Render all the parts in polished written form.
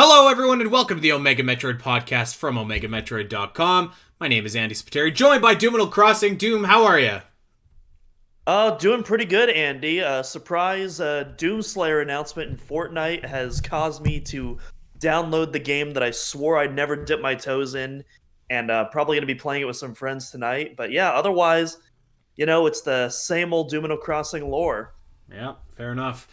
Hello, everyone, and welcome to the Omega Metroid podcast from OmegaMetroid.com. My name is Andy Spiteri, joined by Doominal Crossing. Doom, how are you? Doing pretty good, Andy. Surprise Doomslayer announcement in Fortnite has caused me to download the game that I swore I'd never dip my toes in, and probably going to be playing it with some friends tonight. But yeah, otherwise, it's the same old Domino Crossing lore. Yeah, fair enough.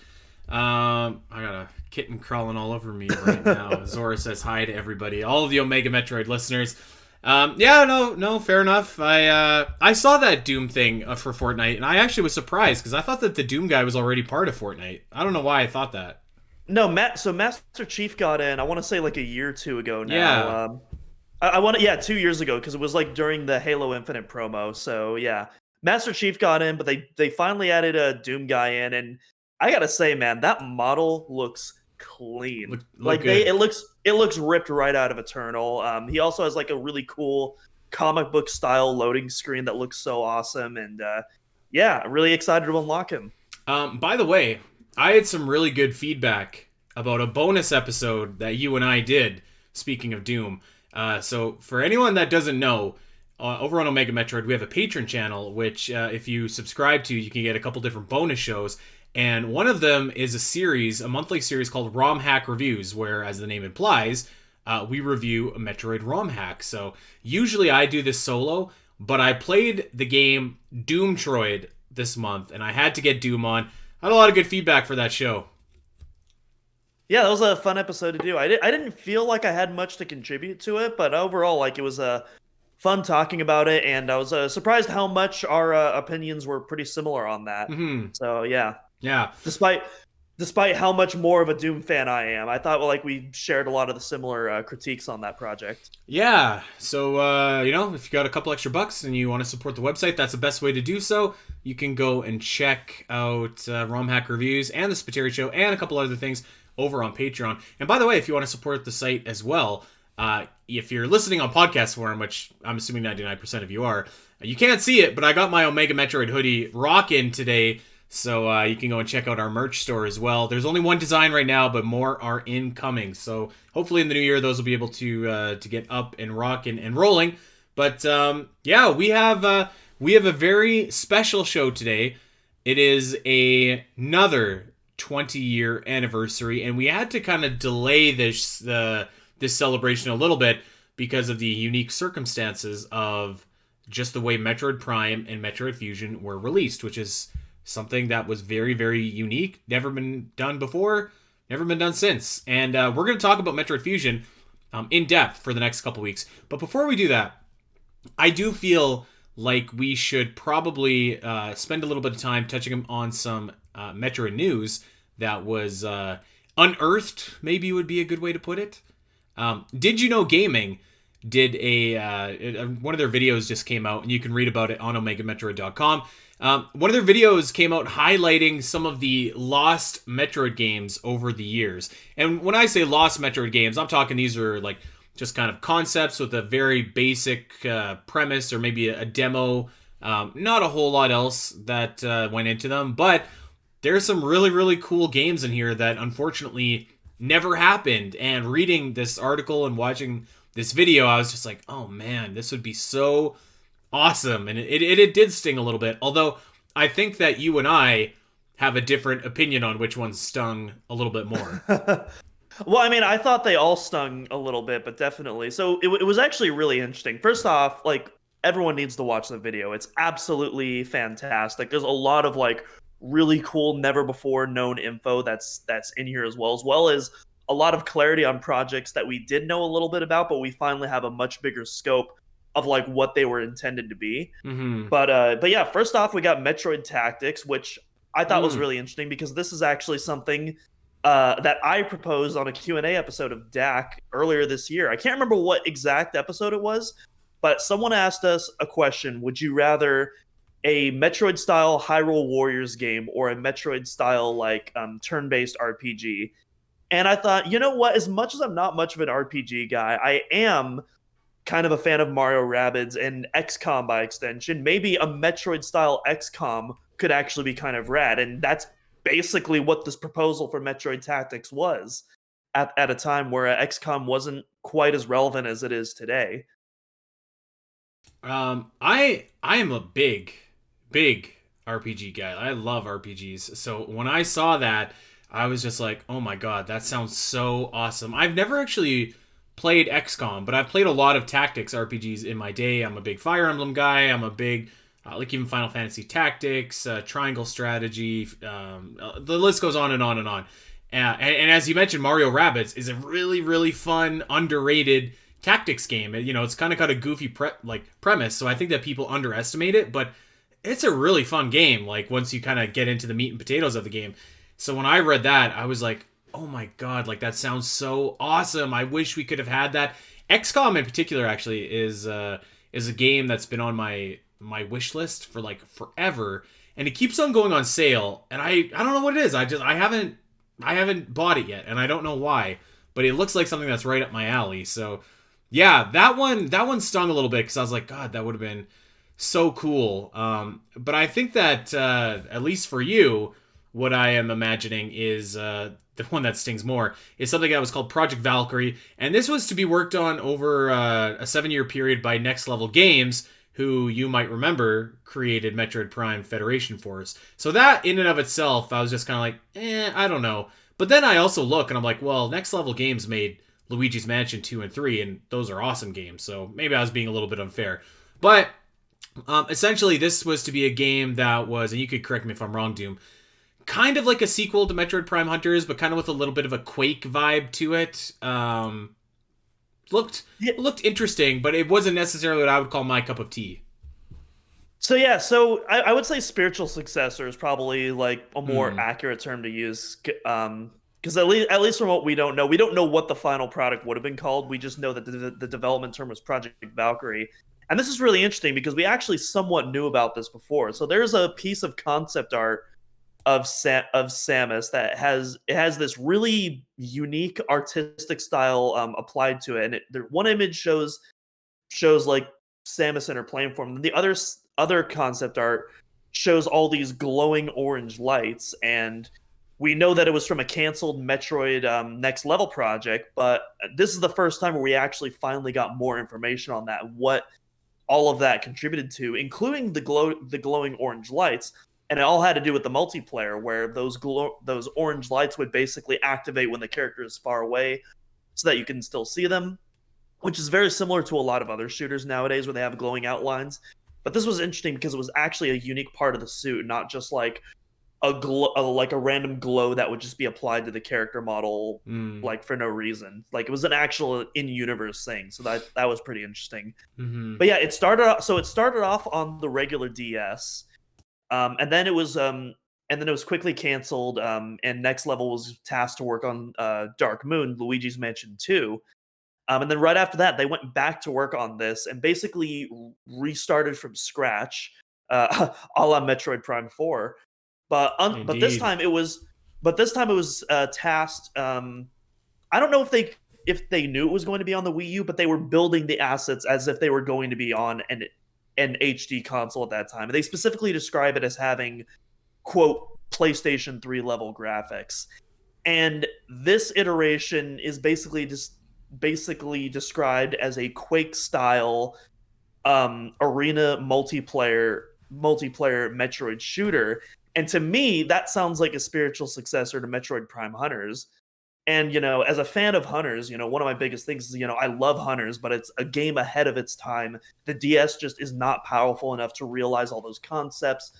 I got a kitten crawling all over me right now. Zora says hi to everybody, all of the Omega Metroid listeners. No, fair enough. I saw that Doom thing for Fortnite, and I actually was surprised because I thought that the Doom guy was already part of Fortnite. I don't know why I thought that. No, So Master Chief got in. I want to say like a year or two ago now. Yeah, I want to, yeah, 2 years ago because it was like during the Halo Infinite promo. So yeah, Master Chief got in, but they finally added a Doom guy in, and I gotta say, man, that model looks clean. look Like good. it looks ripped right out of Eternal. He also has like a really cool comic book style loading screen that looks so awesome, and yeah, I'm really excited to unlock him. By the way, I had some really good feedback about a bonus episode that you and I did. Speaking of Doom, so for anyone that doesn't know, over on Omega Metroid, we have a patron channel, which if you subscribe to, you can get a couple different bonus shows. And one of them is a monthly series called ROM Hack Reviews, where, as the name implies, we review a Metroid ROM hack. So usually I do this solo, but I played the game Doomtroid this month, and I had to get Doom on. I had a lot of good feedback for that show. Yeah, that was a fun episode to do. I didn't feel like I had much to contribute to it, but overall, like it was fun talking about it, and I was surprised how much our opinions were pretty similar on that. Hmm. So yeah, Yeah. despite despite how much more of a Doom fan I am, I thought like we shared a lot of the similar critiques on that project. Yeah. So, if you got a couple extra bucks and you want to support the website, that's the best way to do so. You can go and check out ROM Hack Reviews and the Spiteri Show and a couple other things over on Patreon. And by the way, if you want to support the site as well, if you're listening on podcast form, which I'm assuming 99% of you are, you can't see it, but I got my Omega Metroid hoodie rockin' today. So you can go and check out our merch store as well. There's only one design right now, but more are incoming. So hopefully in the new year, those will be able to get up and rocking and rolling. But yeah, we have a very special show today. It is another 20-year anniversary, and we had to kind of delay this celebration a little bit because of the unique circumstances of just the way Metroid Prime and Metroid Fusion were released, which is something that was very, very unique, never been done before, never been done since. And we're going to talk about Metroid Fusion in depth for the next couple weeks. But before we do that, I do feel like we should probably spend a little bit of time touching on some Metroid news that was unearthed, maybe would be a good way to put it. Did You Know Gaming did one of their videos just came out, and you can read about it on OmegaMetroid.com. One of their videos came out highlighting some of the lost Metroid games over the years. And when I say lost Metroid games, I'm talking these are like just kind of concepts with a very basic premise or maybe a demo. Not a whole lot else that went into them, but there's some really, really cool games in here that unfortunately never happened. And reading this article and watching this video, I was just like, oh man, this would be so awesome. And it did sting a little bit, although I think that you and I have a different opinion on which one stung a little bit more. Well, I mean, I thought they all stung a little bit, but definitely. So it was actually really interesting. First off, like everyone needs to watch the video. It's absolutely fantastic. There's a lot of like really cool, never before known info that's in here as well as a lot of clarity on projects that we did know a little bit about, but we finally have a much bigger scope of like what they were intended to be. Mm-hmm. But yeah, first off, we got Metroid Tactics, which I thought was Mm. really interesting because this is actually something that I proposed on a Q&A episode of DAC earlier this year. I can't remember what exact episode it was, but someone asked us a question: would you rather a Metroid style Hyrule Warriors game or a Metroid style like turn-based RPG? And I thought, you know what? As much as I'm not much of an RPG guy, I am kind of a fan of Mario Rabbids and XCOM by extension. Maybe a Metroid style XCOM could actually be kind of rad. And that's basically what this proposal for Metroid Tactics was. at a time where XCOM wasn't quite as relevant as it is today. I am a big RPG guy. I love RPGs. So when I saw that, I was just like, oh my god, that sounds so awesome. I've never actually played XCOM, but I've played a lot of tactics RPGs in my day. I'm a big Fire Emblem guy. I'm a big like even Final Fantasy Tactics, Triangle Strategy. The list goes on and on and on. And as you mentioned, Mario Rabbids is a really fun, underrated tactics game. You know, it's kind of got a goofy premise, so I think that people underestimate it, but it's a really fun game. Like once you kind of get into the meat and potatoes of the game. So when I read that, I was like, oh my god, like that sounds so awesome. I wish we could have had that. XCOM in particular actually is a game that's been on my wish list for like forever, and it keeps on going on sale. And I don't know what it is. I haven't bought it yet, and I don't know why. But it looks like something that's right up my alley. So yeah, that one stung a little bit because I was like, God, that would have been so cool. But I think that at least for you, what I am imagining is the one that stings more is something that was called Project Valkyrie, and this was to be worked on over a 7-year period by Next Level Games, who you might remember created Metroid Prime Federation Force. So that in and of itself, I was just kind of like, I don't know. But then I also look and I'm like, well, Next Level Games made Luigi's Mansion 2 and 3, and those are awesome games. So maybe I was being a little bit unfair. But essentially, this was to be a game that was, and you could correct me if I'm wrong, Doom, kind of like a sequel to Metroid Prime Hunters, but kind of with a little bit of a Quake vibe to it. Looked interesting, but it wasn't necessarily what I would call my cup of tea. So yeah, so I would say spiritual successor is probably like a more accurate term to use. Because at least from what we don't know what the final product would have been called. We just know that the development term was Project Valkyrie. And this is really interesting because we actually somewhat knew about this before. So there's a piece of concept art of Samus that has this really unique artistic style applied to it. And one image shows like Samus in her plane form. And the other concept art shows all these glowing orange lights, and we know that it was from a canceled Metroid Next Level project, but this is the first time where we actually finally got more information on that, what all of that contributed to, including the glowing orange lights. And it all had to do with the multiplayer, where those orange lights would basically activate when the character is far away, so that you can still see them, which is very similar to a lot of other shooters nowadays where they have glowing outlines. But this was interesting because it was actually a unique part of the suit, not just like like a random glow that would just be applied to the character model like for no reason. Like it was an actual in-universe thing. So that was pretty interesting. But yeah, it started off on the regular DS. And then it was quickly canceled, and Next Level was tasked to work on Dark Moon, Luigi's Mansion 2. And then right after that, they went back to work on this and basically restarted from scratch, a la Metroid Prime 4. But this time it was tasked. I don't know if they knew it was going to be on the Wii U, but they were building the assets as if they were going to be on an HD console at that time. And they specifically describe it as having, quote, PlayStation 3 level graphics. And this iteration is basically described as a Quake style arena multiplayer Metroid shooter. And to me, that sounds like a spiritual successor to Metroid Prime Hunters. And, as a fan of Hunters, one of my biggest things is, I love Hunters, but it's a game ahead of its time. The DS just is not powerful enough to realize all those concepts.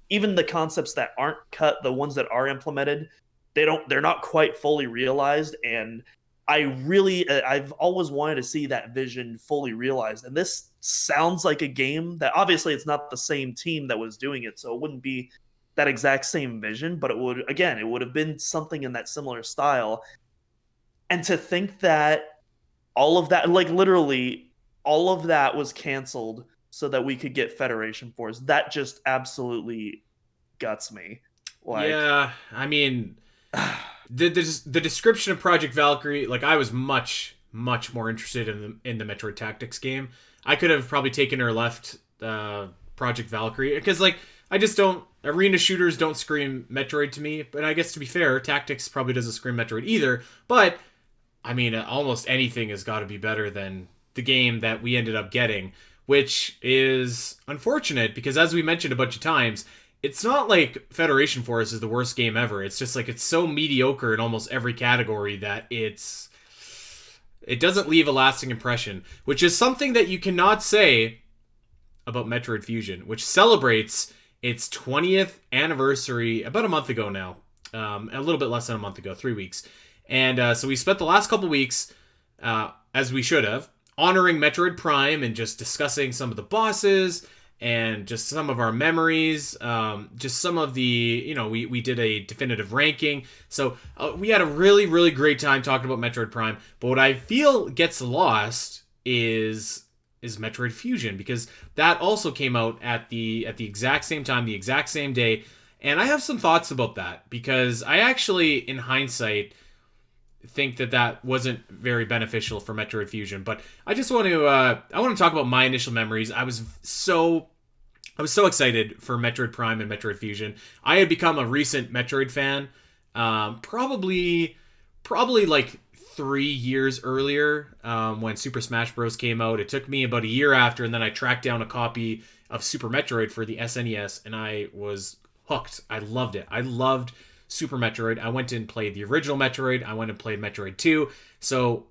Even the concepts that aren't cut, the ones that are implemented, they're not quite fully realized. And I've always wanted to see that vision fully realized. And this sounds like a game that, obviously it's not the same team that was doing it, so it wouldn't be that exact same vision, but it would have been something in that similar style. And to think that all of that, like literally all of that was canceled so that we could get Federation Force, that just absolutely guts me. Like, yeah, I mean, the description of Project Valkyrie, like I was much more interested in the Metroid Tactics game. I could have probably taken or left Project Valkyrie because like I just don't. Arena shooters don't scream Metroid to me. But I guess to be fair, Tactics probably doesn't scream Metroid either. But I mean, almost anything has got to be better than the game that we ended up getting, which is unfortunate because, as we mentioned a bunch of times, it's not like Federation Force is the worst game ever. It's just like it's so mediocre in almost every category that it doesn't leave a lasting impression, which is something that you cannot say about Metroid Fusion, which celebrates its 20th anniversary about a month ago now. A little bit less than a month ago, 3 weeks. And so we spent the last couple weeks, as we should have, honoring Metroid Prime and just discussing some of the bosses and just some of our memories. Just some of the, we did a definitive ranking. So we had a really, really great time talking about Metroid Prime. But what I feel gets lost is Metroid Fusion, because that also came out at the exact same time, the exact same day. And I have some thoughts about that, because I actually, in hindsight, think that wasn't very beneficial for Metroid Fusion. But I just want to talk about my initial memories. I was so excited for Metroid Prime and Metroid Fusion. I had become a recent Metroid fan, probably like 3 years earlier, when Super Smash Bros. Came out. It took me about a year after, and then I tracked down a copy of Super Metroid for the SNES, and I was hooked. I loved it. I loved Super Metroid. I went and played the original Metroid. I went and played Metroid 2. So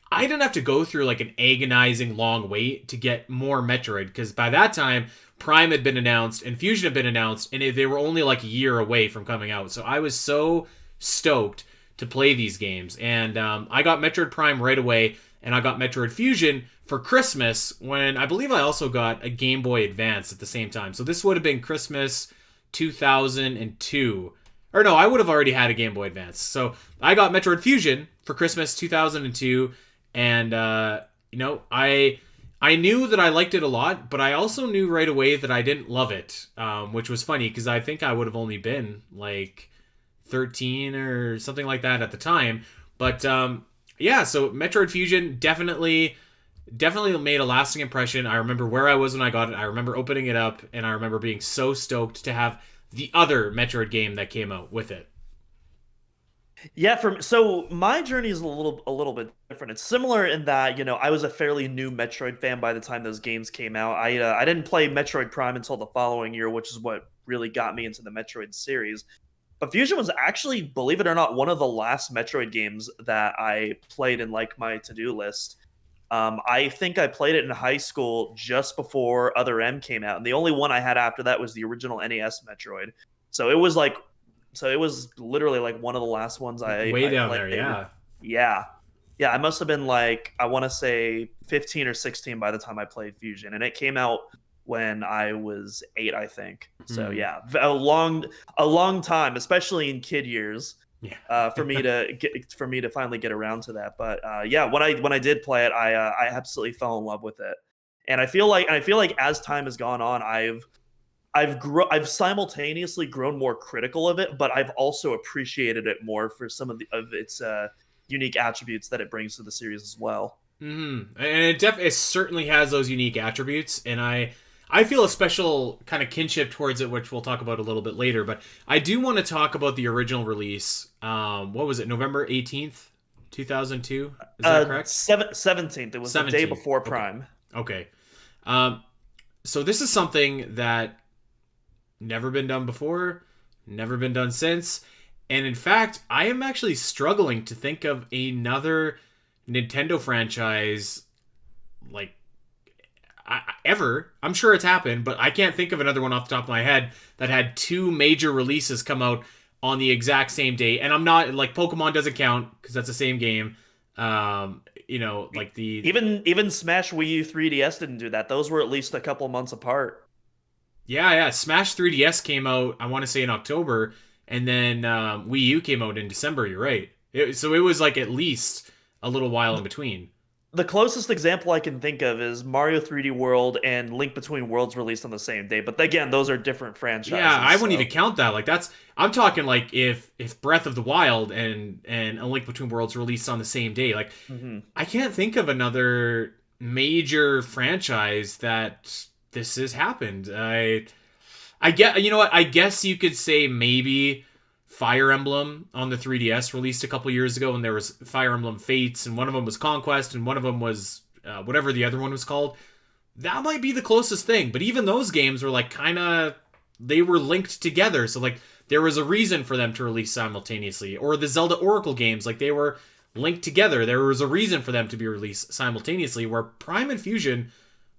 I didn't have to go through like an agonizing long wait to get more Metroid, because by that time, Prime had been announced and Fusion had been announced, and they were only like a year away from coming out. So I was so stoked to play these games. And I got Metroid Prime right away, and I got Metroid Fusion for Christmas, when I believe I also got a Game Boy Advance at the same time. So this would have been Christmas 2002. Or no, I would have already had a Game Boy Advance. So I got Metroid Fusion for Christmas 2002, and I knew that I liked it a lot, but I also knew right away that I didn't love it, which was funny, because I think I would have only been like 13 or something like that at the time. But yeah, so Metroid Fusion definitely made a lasting impression. I remember where I was when I got it. I remember opening it up, and I remember being so stoked to have the other Metroid game that came out with it. Yeah, so my journey is a little bit different. It's similar in that, I was a fairly new Metroid fan by the time those games came out. I didn't play Metroid Prime until the following year, which is what really got me into the Metroid series. But Fusion was actually, believe it or not, one of the last Metroid games that I played in like my to-do list. I think I played it in high school just before Other M came out, and the only one I had after that was the original NES Metroid. So it was literally like one of the last ones I down played. there, yeah. Yeah. I must have been like, I want to say 15 or 16 by the time I played Fusion, and it came out when I was 8, I think. So yeah, a long time, especially in kid years. Yeah. For me to finally get around to that. But yeah, when I did play it, I absolutely fell in love with it. And I feel like as time has gone on, I've simultaneously grown more critical of it, but I've also appreciated it more for some of its unique attributes that it brings to the series as well. Mm-hmm. And it certainly has those unique attributes, and I feel a special kind of kinship towards it, which we'll talk about a little bit later. But I do want to talk about the original release. What was it? November 18th, 2002? Is that correct? 17th. It was 17th. The day before Prime. Okay. So this is something that never been done before, never been done since. And in fact, I am actually struggling to think of another Nintendo franchise like ever. I'm sure it's happened, but I can't think of another one off the top of my head that had 2 major releases come out on the exact same day. And I'm not like, Pokemon doesn't count because that's the same game. Like the even Smash Wii U 3DS didn't do that. Those were at least a couple months apart. Yeah. Smash 3DS came out, I want to say, in October, and then Wii U came out in December. You're right. So it was like at least a little while in between. The closest example I can think of is Mario 3D World and Link Between Worlds released on the same day. But again, those are different franchises. Yeah, I wouldn't even count that. Like I'm talking like if Breath of the Wild and A Link Between Worlds released on the same day. Like I can't think of another major franchise that this has happened. I I get, you know what? I guess you could say maybe Fire Emblem on the 3DS released a couple years ago, and there was Fire Emblem Fates, and one of them was Conquest, and one of them was whatever the other one was called. That might be the closest thing, but even those games were like kind of, they were linked together, so like there was a reason for them to release simultaneously. Or the Zelda Oracle games, like they were linked together. There was a reason for them to be released simultaneously, where Prime and Fusion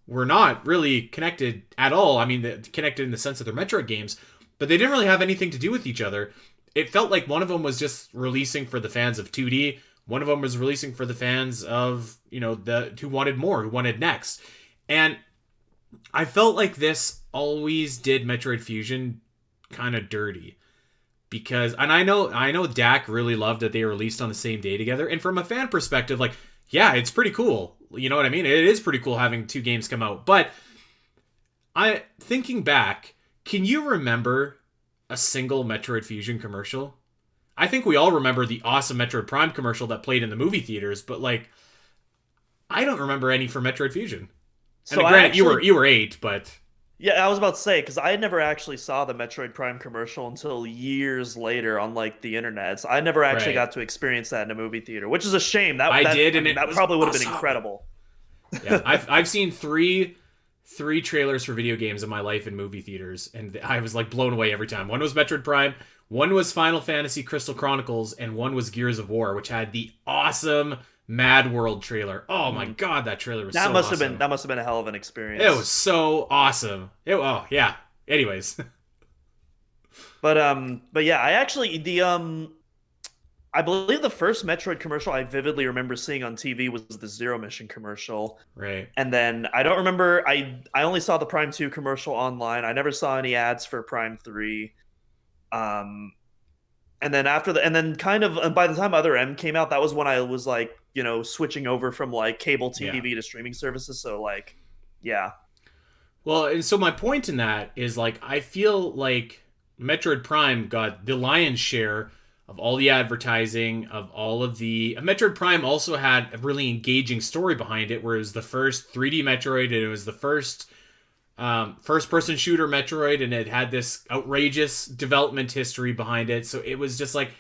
were not really connected at all. I mean, connected in the sense of they're Metroid games, but they didn't really have anything to do with each other. It felt like one of them was just releasing for the fans of 2D. One of them was releasing for the fans of, who wanted more, who wanted next. And I felt like this always did Metroid Fusion kind of dirty. Because, and I know Dak really loved that they were released on the same day together. And from a fan perspective, like, yeah, it's pretty cool. You know what I mean? It is pretty cool having two games come out. But thinking back, can you remember a single Metroid Fusion commercial? I think we all remember the awesome Metroid Prime commercial that played in the movie theaters, but like, I don't remember any for Metroid Fusion. So and granted, you were 8, but yeah, I was about to say, because I never actually saw the Metroid Prime commercial until years later on like the internet. So I never actually got to experience that in a movie theater, which is a shame. That probably would have been incredible. Yeah, I've seen three trailers for video games in my life in movie theaters, and I was like blown away every time. One was Metroid Prime, one was Final Fantasy Crystal Chronicles, and one was Gears of War, which had the awesome Mad World trailer. Oh my god, that trailer was awesome. That must have been a hell of an experience. It was so awesome. Oh yeah. Anyways. But yeah, I believe the first Metroid commercial I vividly remember seeing on TV was the Zero Mission commercial. Right. And then I don't remember, I only saw the Prime 2 commercial online. I never saw any ads for Prime 3. And then by the time Other M came out, that was when I was like, switching over from like cable TV to streaming services. So like, yeah. Well, and so my point in that is like, I feel like Metroid Prime got the lion's share of all the advertising, of all of the... Metroid Prime also had a really engaging story behind it, where it was the first 3D Metroid, and it was the first first-person shooter Metroid, and it had this outrageous development history behind it. So it was just like...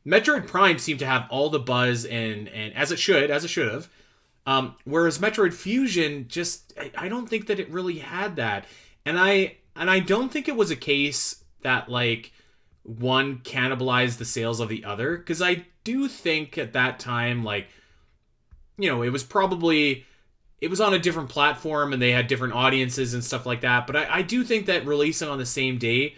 Metroid Prime seemed to have all the buzz, and as it should have. Whereas Metroid Fusion, just... I don't think that it really had that. And I don't think it was a case that, like... one cannibalized the sales of the other, because I do think at that time, like, it was on a different platform and they had different audiences and stuff like that, but I do think that releasing on the same day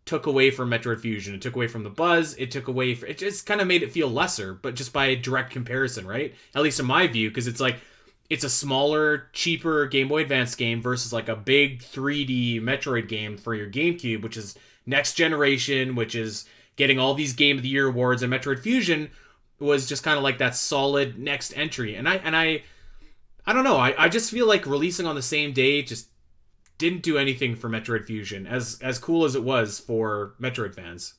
took away from Metroid Fusion. It took away from the buzz, it just kind of made it feel lesser, but just by a direct comparison, right? At least in my view, because it's like, it's a smaller, cheaper Game Boy Advance game versus like a big 3D Metroid game for your GameCube, which is next generation, which is getting all these Game of the Year awards, and Metroid Fusion was just kind of like that solid next entry. And I don't know. I just feel like releasing on the same day just didn't do anything for Metroid Fusion, as cool as it was for Metroid fans.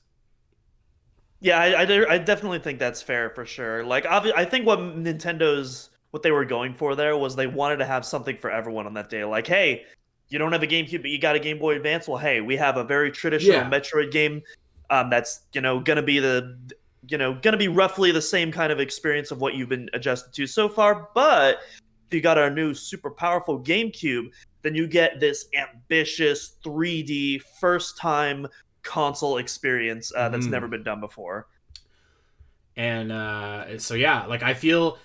Yeah, I definitely think that's fair for sure. Like, I think what they were going for there was they wanted to have something for everyone on that day. Like, hey, you don't have a GameCube, but you got a Game Boy Advance. Well, hey, we have a very traditional Metroid game that's gonna be roughly the same kind of experience of what you've been adjusted to so far. But if you got our new super powerful GameCube, then you get this ambitious 3D first time console experience that's never been done before. And so yeah, like I feel,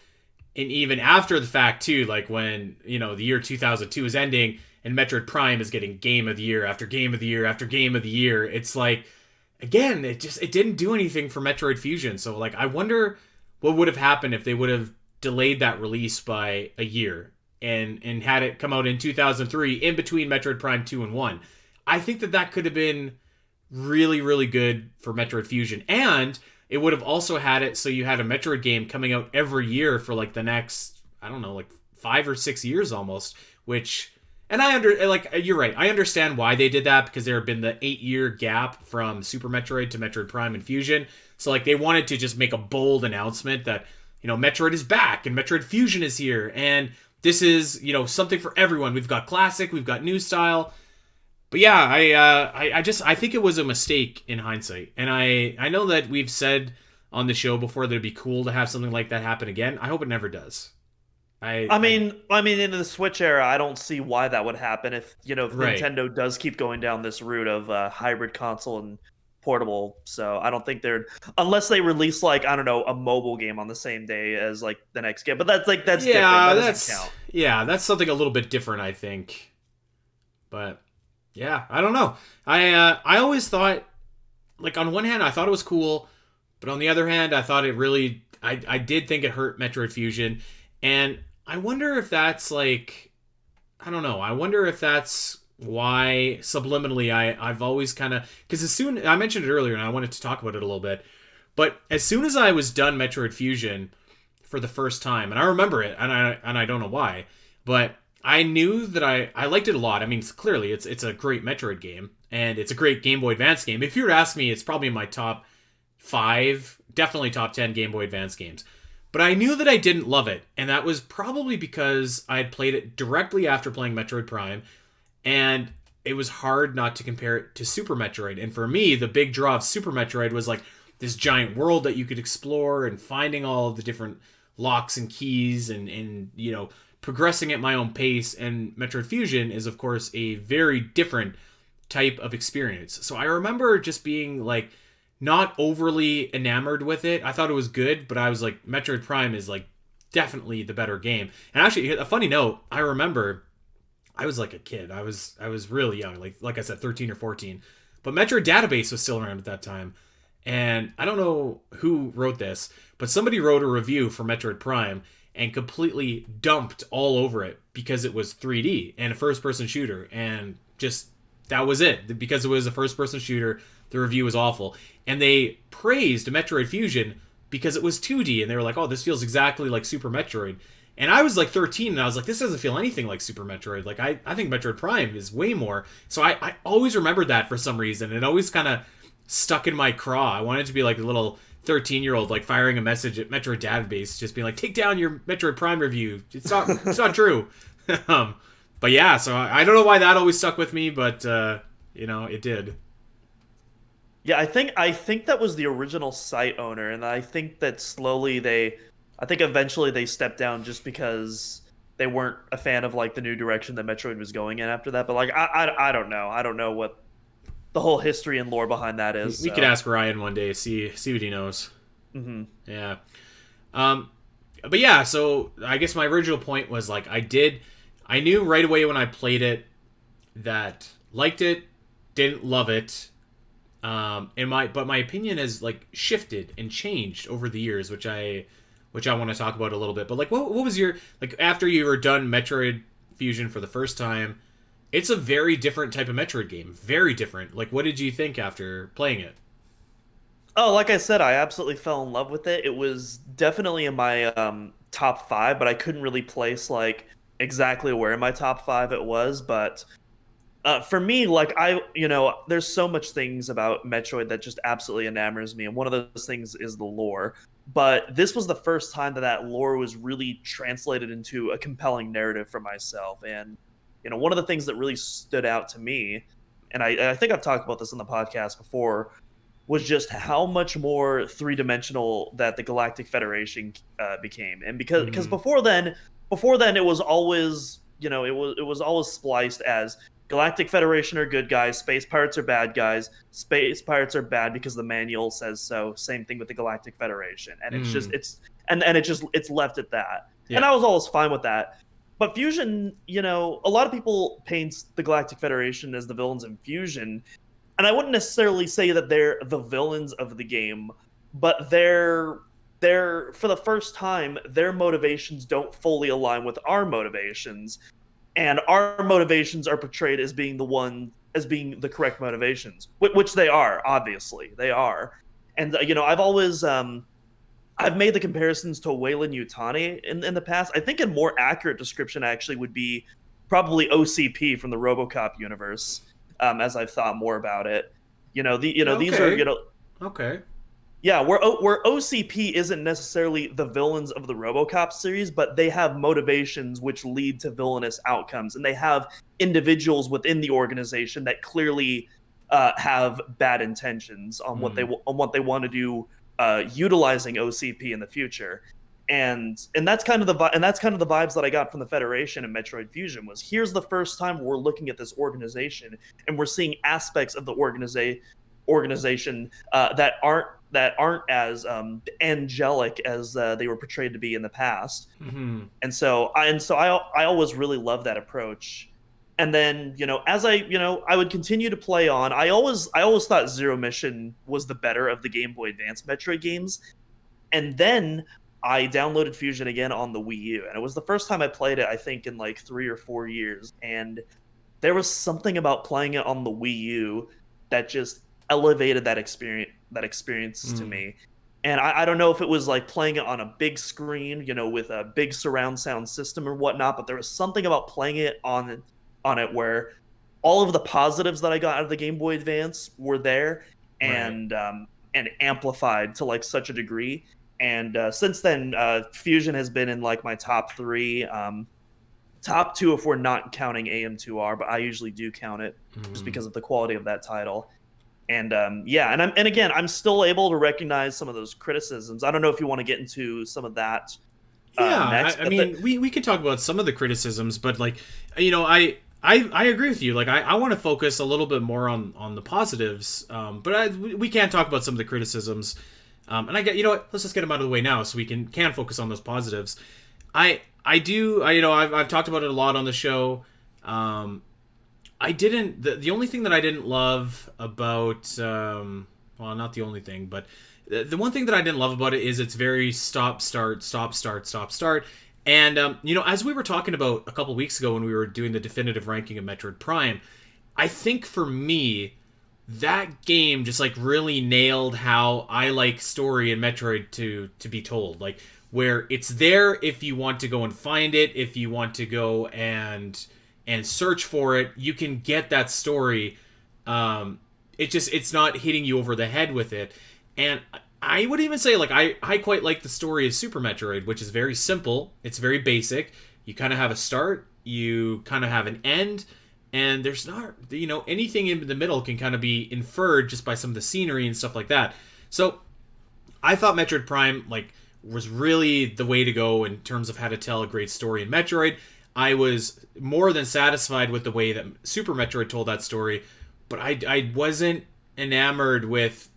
and even after the fact too, like when the year 2002 is ending and Metroid Prime is getting Game of the Year after Game of the Year after Game of the Year, it's like, again, it didn't do anything for Metroid Fusion. So like, I wonder what would have happened if they would have delayed that release by a year and had it come out in 2003 in between Metroid Prime 2 and 1. I think that could have been really, really good for Metroid Fusion. And it would have also had it so you had a Metroid game coming out every year for like the next, I don't know, like 5 or 6 years almost, which... And you're right. I understand why they did that, because there had been the 8-year gap from Super Metroid to Metroid Prime and Fusion. So like they wanted to just make a bold announcement that, Metroid is back and Metroid Fusion is here. And this is, something for everyone. We've got classic, we've got new style. But yeah, I think it was a mistake in hindsight, and I know that we've said on the show before that it'd be cool to have something like that happen again. I hope it never does. I I mean, in the Switch era, I don't see why that would happen if if right. Nintendo does keep going down this route of hybrid console and portable. So I don't think they're unless they release like I don't know a mobile game on the same day as like the next game. But that's different. Yeah, That doesn't count. that's something a little bit different, I think. But yeah, I don't know. I always thought, like, on one hand I thought it was cool, but on the other hand I thought it really I did think it hurt Metroid Fusion, and I wonder if that's like I don't know. I wonder if that's why subliminally I've always kind of because as soon I mentioned it earlier and I wanted to talk about it a little bit, but as soon as I was done Metroid Fusion for the first time, and I remember it, and I don't know why, but I knew that I liked it a lot. I mean, clearly it's a great Metroid game, and it's a great Game Boy Advance game. If you were to ask me, it's probably in my top five, definitely top 10 Game Boy Advance games. But I knew that I didn't love it, and that was probably because I had played it directly after playing Metroid Prime, and it was hard not to compare it to Super Metroid. And for me, the big draw of Super Metroid was like this giant world that you could explore and finding all of the different locks and keys and progressing at my own pace. And Metroid Fusion is of course a very different type of experience. So I remember just being like not overly enamored with it. I thought it was good, but I was like Metroid Prime is like definitely the better game. And actually a funny note, I remember I was like a kid. I was really young, like I said 13 or 14. But Metroid Database was still around at that time. And I don't know who wrote this, but somebody wrote a review for Metroid Prime and completely dumped all over it because it was 3D and a first person shooter. And just that was it. Because it was a first person shooter, the review was awful. And they praised Metroid Fusion because it was 2D. And they were like, oh, this feels exactly like Super Metroid. And I was like 13 and I was like, this doesn't feel anything like Super Metroid. Like, I think Metroid Prime is way more. So I always remembered that for some reason. It always kind of stuck in my craw. I wanted to be like a little 13-year-old, like firing a message at Metroid Database, just being like, take down your Metroid Prime review. It's not true. But yeah, so I don't know why that always stuck with me, but it did. Yeah, I think that was the original site owner, and I think that I think eventually they stepped down just because they weren't a fan of like the new direction that Metroid was going in after that. But like I don't know. I don't know what the whole history and lore behind that is. We So. could ask Ryan one day, see what he knows. Hmm. Yeah. But yeah, so I guess my original point was like I knew right away when I played it that liked it, didn't love it. But my opinion has like shifted and changed over the years, which I want to talk about a little bit. But like, what was your like after you were done Metroid Fusion for the first time? It's a very different type of Metroid game, very different. Like, what did you think after playing it? Oh, like I said, I absolutely fell in love with it. It was definitely in my top five, but I couldn't really place like exactly where in my top five it was. But for me, like there's so much things about Metroid that just absolutely enamors me, and one of those things is the lore. But this was the first time that lore was really translated into a compelling narrative for myself, and one of the things that really stood out to me, and I think I've talked about this in the podcast before, was just how much more three-dimensional that the Galactic Federation became, and because Mm-hmm. before then it was always it was always spliced as Galactic Federation are good guys, Space Pirates are bad guys. Space Pirates are bad because the manual says so. Same thing with the Galactic Federation, and it's just Mm. it's left at that. And Yeah. I was always fine with that. But Fusion, a lot of people paints the Galactic Federation as the villains in Fusion, and I wouldn't necessarily say that they're the villains of the game, but they're for the first time their motivations don't fully align with our motivations, and our motivations are portrayed as being the correct motivations, which they are. Obviously they are. And I've made the comparisons to Wayland Yutani in the past. I think a more accurate description actually would be probably OCP from the RoboCop universe. As I've thought more about it, these are Okay. Okay. Yeah, where OCP isn't necessarily the villains of the RoboCop series, but they have motivations which lead to villainous outcomes, and they have individuals within the organization that clearly have bad intentions on Mm. what they want to do, utilizing OCP in the future. And that's kind of the vibes that I got from the Federation and Metroid Fusion. Was here's the first time we're looking at this organization and we're seeing aspects of the organization that aren't as angelic as they were portrayed to be in the past. Hmm. And so I always really love that approach. And then as I would continue to play on. I always thought Zero Mission was the better of the Game Boy Advance Metroid games. And then I downloaded Fusion again on the Wii U, and it was the first time I played it, I think, in like 3 or 4 years. And there was something about playing it on the Wii U that just elevated that experience to Mm. me. And I don't know if it was like playing it on a big screen, with a big surround sound system or whatnot, but there was something about playing it on it where all of the positives that I got out of the Game Boy Advance were there, Right. and amplified to like such a degree. And since then, Fusion has been in like my top three. Top two if we're not counting AM2R, but I usually do count it just Mm. because of the quality of that title. And yeah, and again, I'm still able to recognize some of those criticisms. I don't know if you want to get into some of that Yeah, next, I but mean, we could talk about some of the criticisms, but like, I agree with you. Like, I want to focus a little bit more on the positives, but we can talk about some of the criticisms. And I get, let's just get them out of the way now, so we can focus on those positives. I do, I've talked about it a lot on the show. I didn't. The only thing that I didn't love about, well, not the only thing, but the one thing that I didn't love about it is it's very stop, start, stop, start, stop, start. And as we were talking about a couple weeks ago when we were doing the definitive ranking of Metroid Prime, I think for me that game just like really nailed how I like story in Metroid to be told. Like where it's there if you want to go and find it, if you want to go and search for it, you can get that story. It's not hitting you over the head with it. And I would even say like I quite like the story of Super Metroid, which is very simple. It's very basic. You kind of have a start, you kind of have an end, and there's not anything in the middle can kind of be inferred just by some of the scenery and stuff like that. So I thought Metroid Prime like was really the way to go in terms of how to tell a great story in Metroid. I was more than satisfied with the way that Super Metroid told that story, but I wasn't enamored with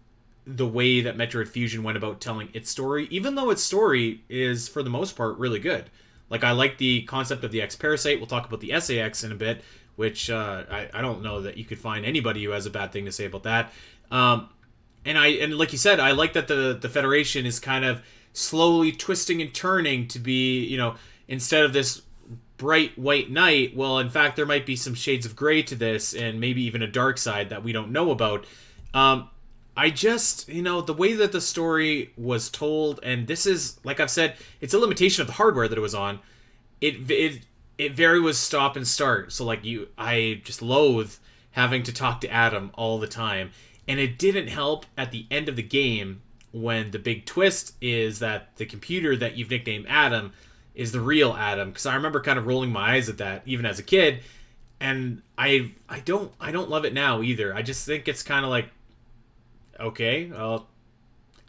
the way that Metroid Fusion went about telling its story, even though its story is for the most part really good. Like I like the concept of the X Parasite. We'll talk about the SAX in a bit, which I don't know that you could find anybody who has a bad thing to say about that. And like you said, I like that the Federation is kind of slowly twisting and turning to be, instead of this bright white knight, well, in fact, there might be some shades of gray to this, and maybe even a dark side that we don't know about. I just, the way that the story was told, and this is, like I've said, it's a limitation of the hardware that it was on. It very was stop and start. So like I just loathe having to talk to Adam all the time, and it didn't help at the end of the game when the big twist is that the computer that you've nicknamed Adam is the real Adam. Because I remember kind of rolling my eyes at that even as a kid, and I don't love it now either. I just think it's kind of like, okay, well,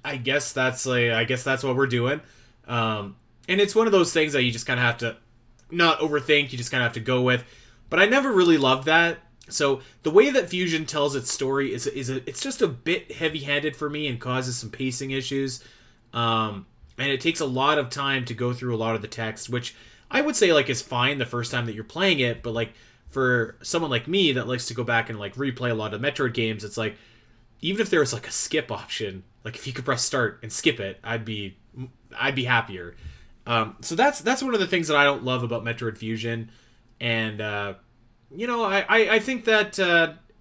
I guess that's what we're doing. And it's one of those things that you just kind of have to not overthink. You just kind of have to go with. But I never really loved that. So the way that Fusion tells its story it's just a bit heavy-handed for me and causes some pacing issues. And it takes a lot of time to go through a lot of the text, which I would say like is fine the first time that you're playing it. But like for someone like me that likes to go back and like replay a lot of Metroid games, it's like even if there was like a skip option, like if you could press start and skip it, I'd be happier. So that's one of the things that I don't love about Metroid Fusion, and I think that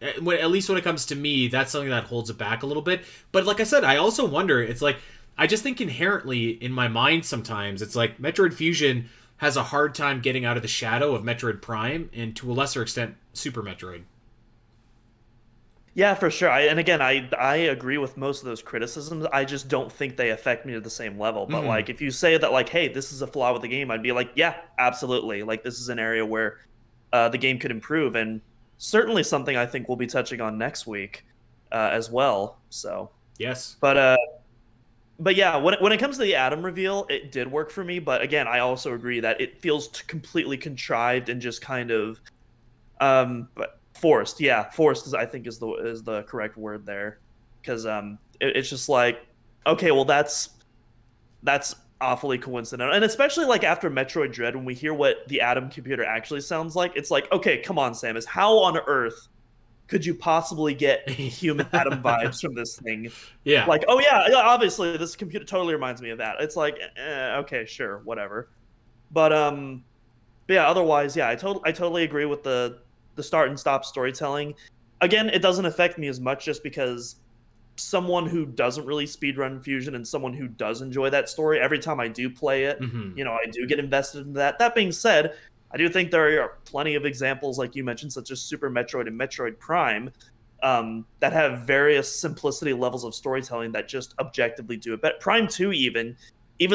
at least when it comes to me, that's something that holds it back a little bit. But like I said, I also wonder. It's like I just think inherently in my mind sometimes it's like Metroid Fusion has a hard time getting out of the shadow of Metroid Prime and to a lesser extent Super Metroid. Yeah, for sure. And again, I agree with most of those criticisms. I just don't think they affect me to the same level. But Hmm. like, if you say that, like, hey, this is a flaw with the game, I'd be like, yeah, absolutely. Like, this is an area where the game could improve, and certainly something I think we'll be touching on next week as well. So, Yes. but uh, but yeah, when it comes to the Atom reveal, it did work for me. But again, I also agree that it feels completely contrived and just kind of but forced. Yeah, forced is I think is the correct word there, because it's just like, okay, well that's awfully coincidental, and especially like after Metroid Dread, when we hear what the Atom computer actually sounds like, it's like, okay, come on, Samus, how on earth could you possibly get human Atom vibes from this thing? Yeah. Like, oh yeah, yeah, obviously this computer totally reminds me of that. It's like, okay, sure, whatever. But but yeah, otherwise, yeah, I totally agree with the start and stop storytelling. Again, it doesn't affect me as much just because someone who doesn't really speedrun Fusion and someone who does enjoy that story, every time I do play it, Hmm. I do get invested in that. That being said, I do think there are plenty of examples, like you mentioned, such as Super Metroid and Metroid Prime, that have various simplicity levels of storytelling that just objectively do it. But Prime 2, even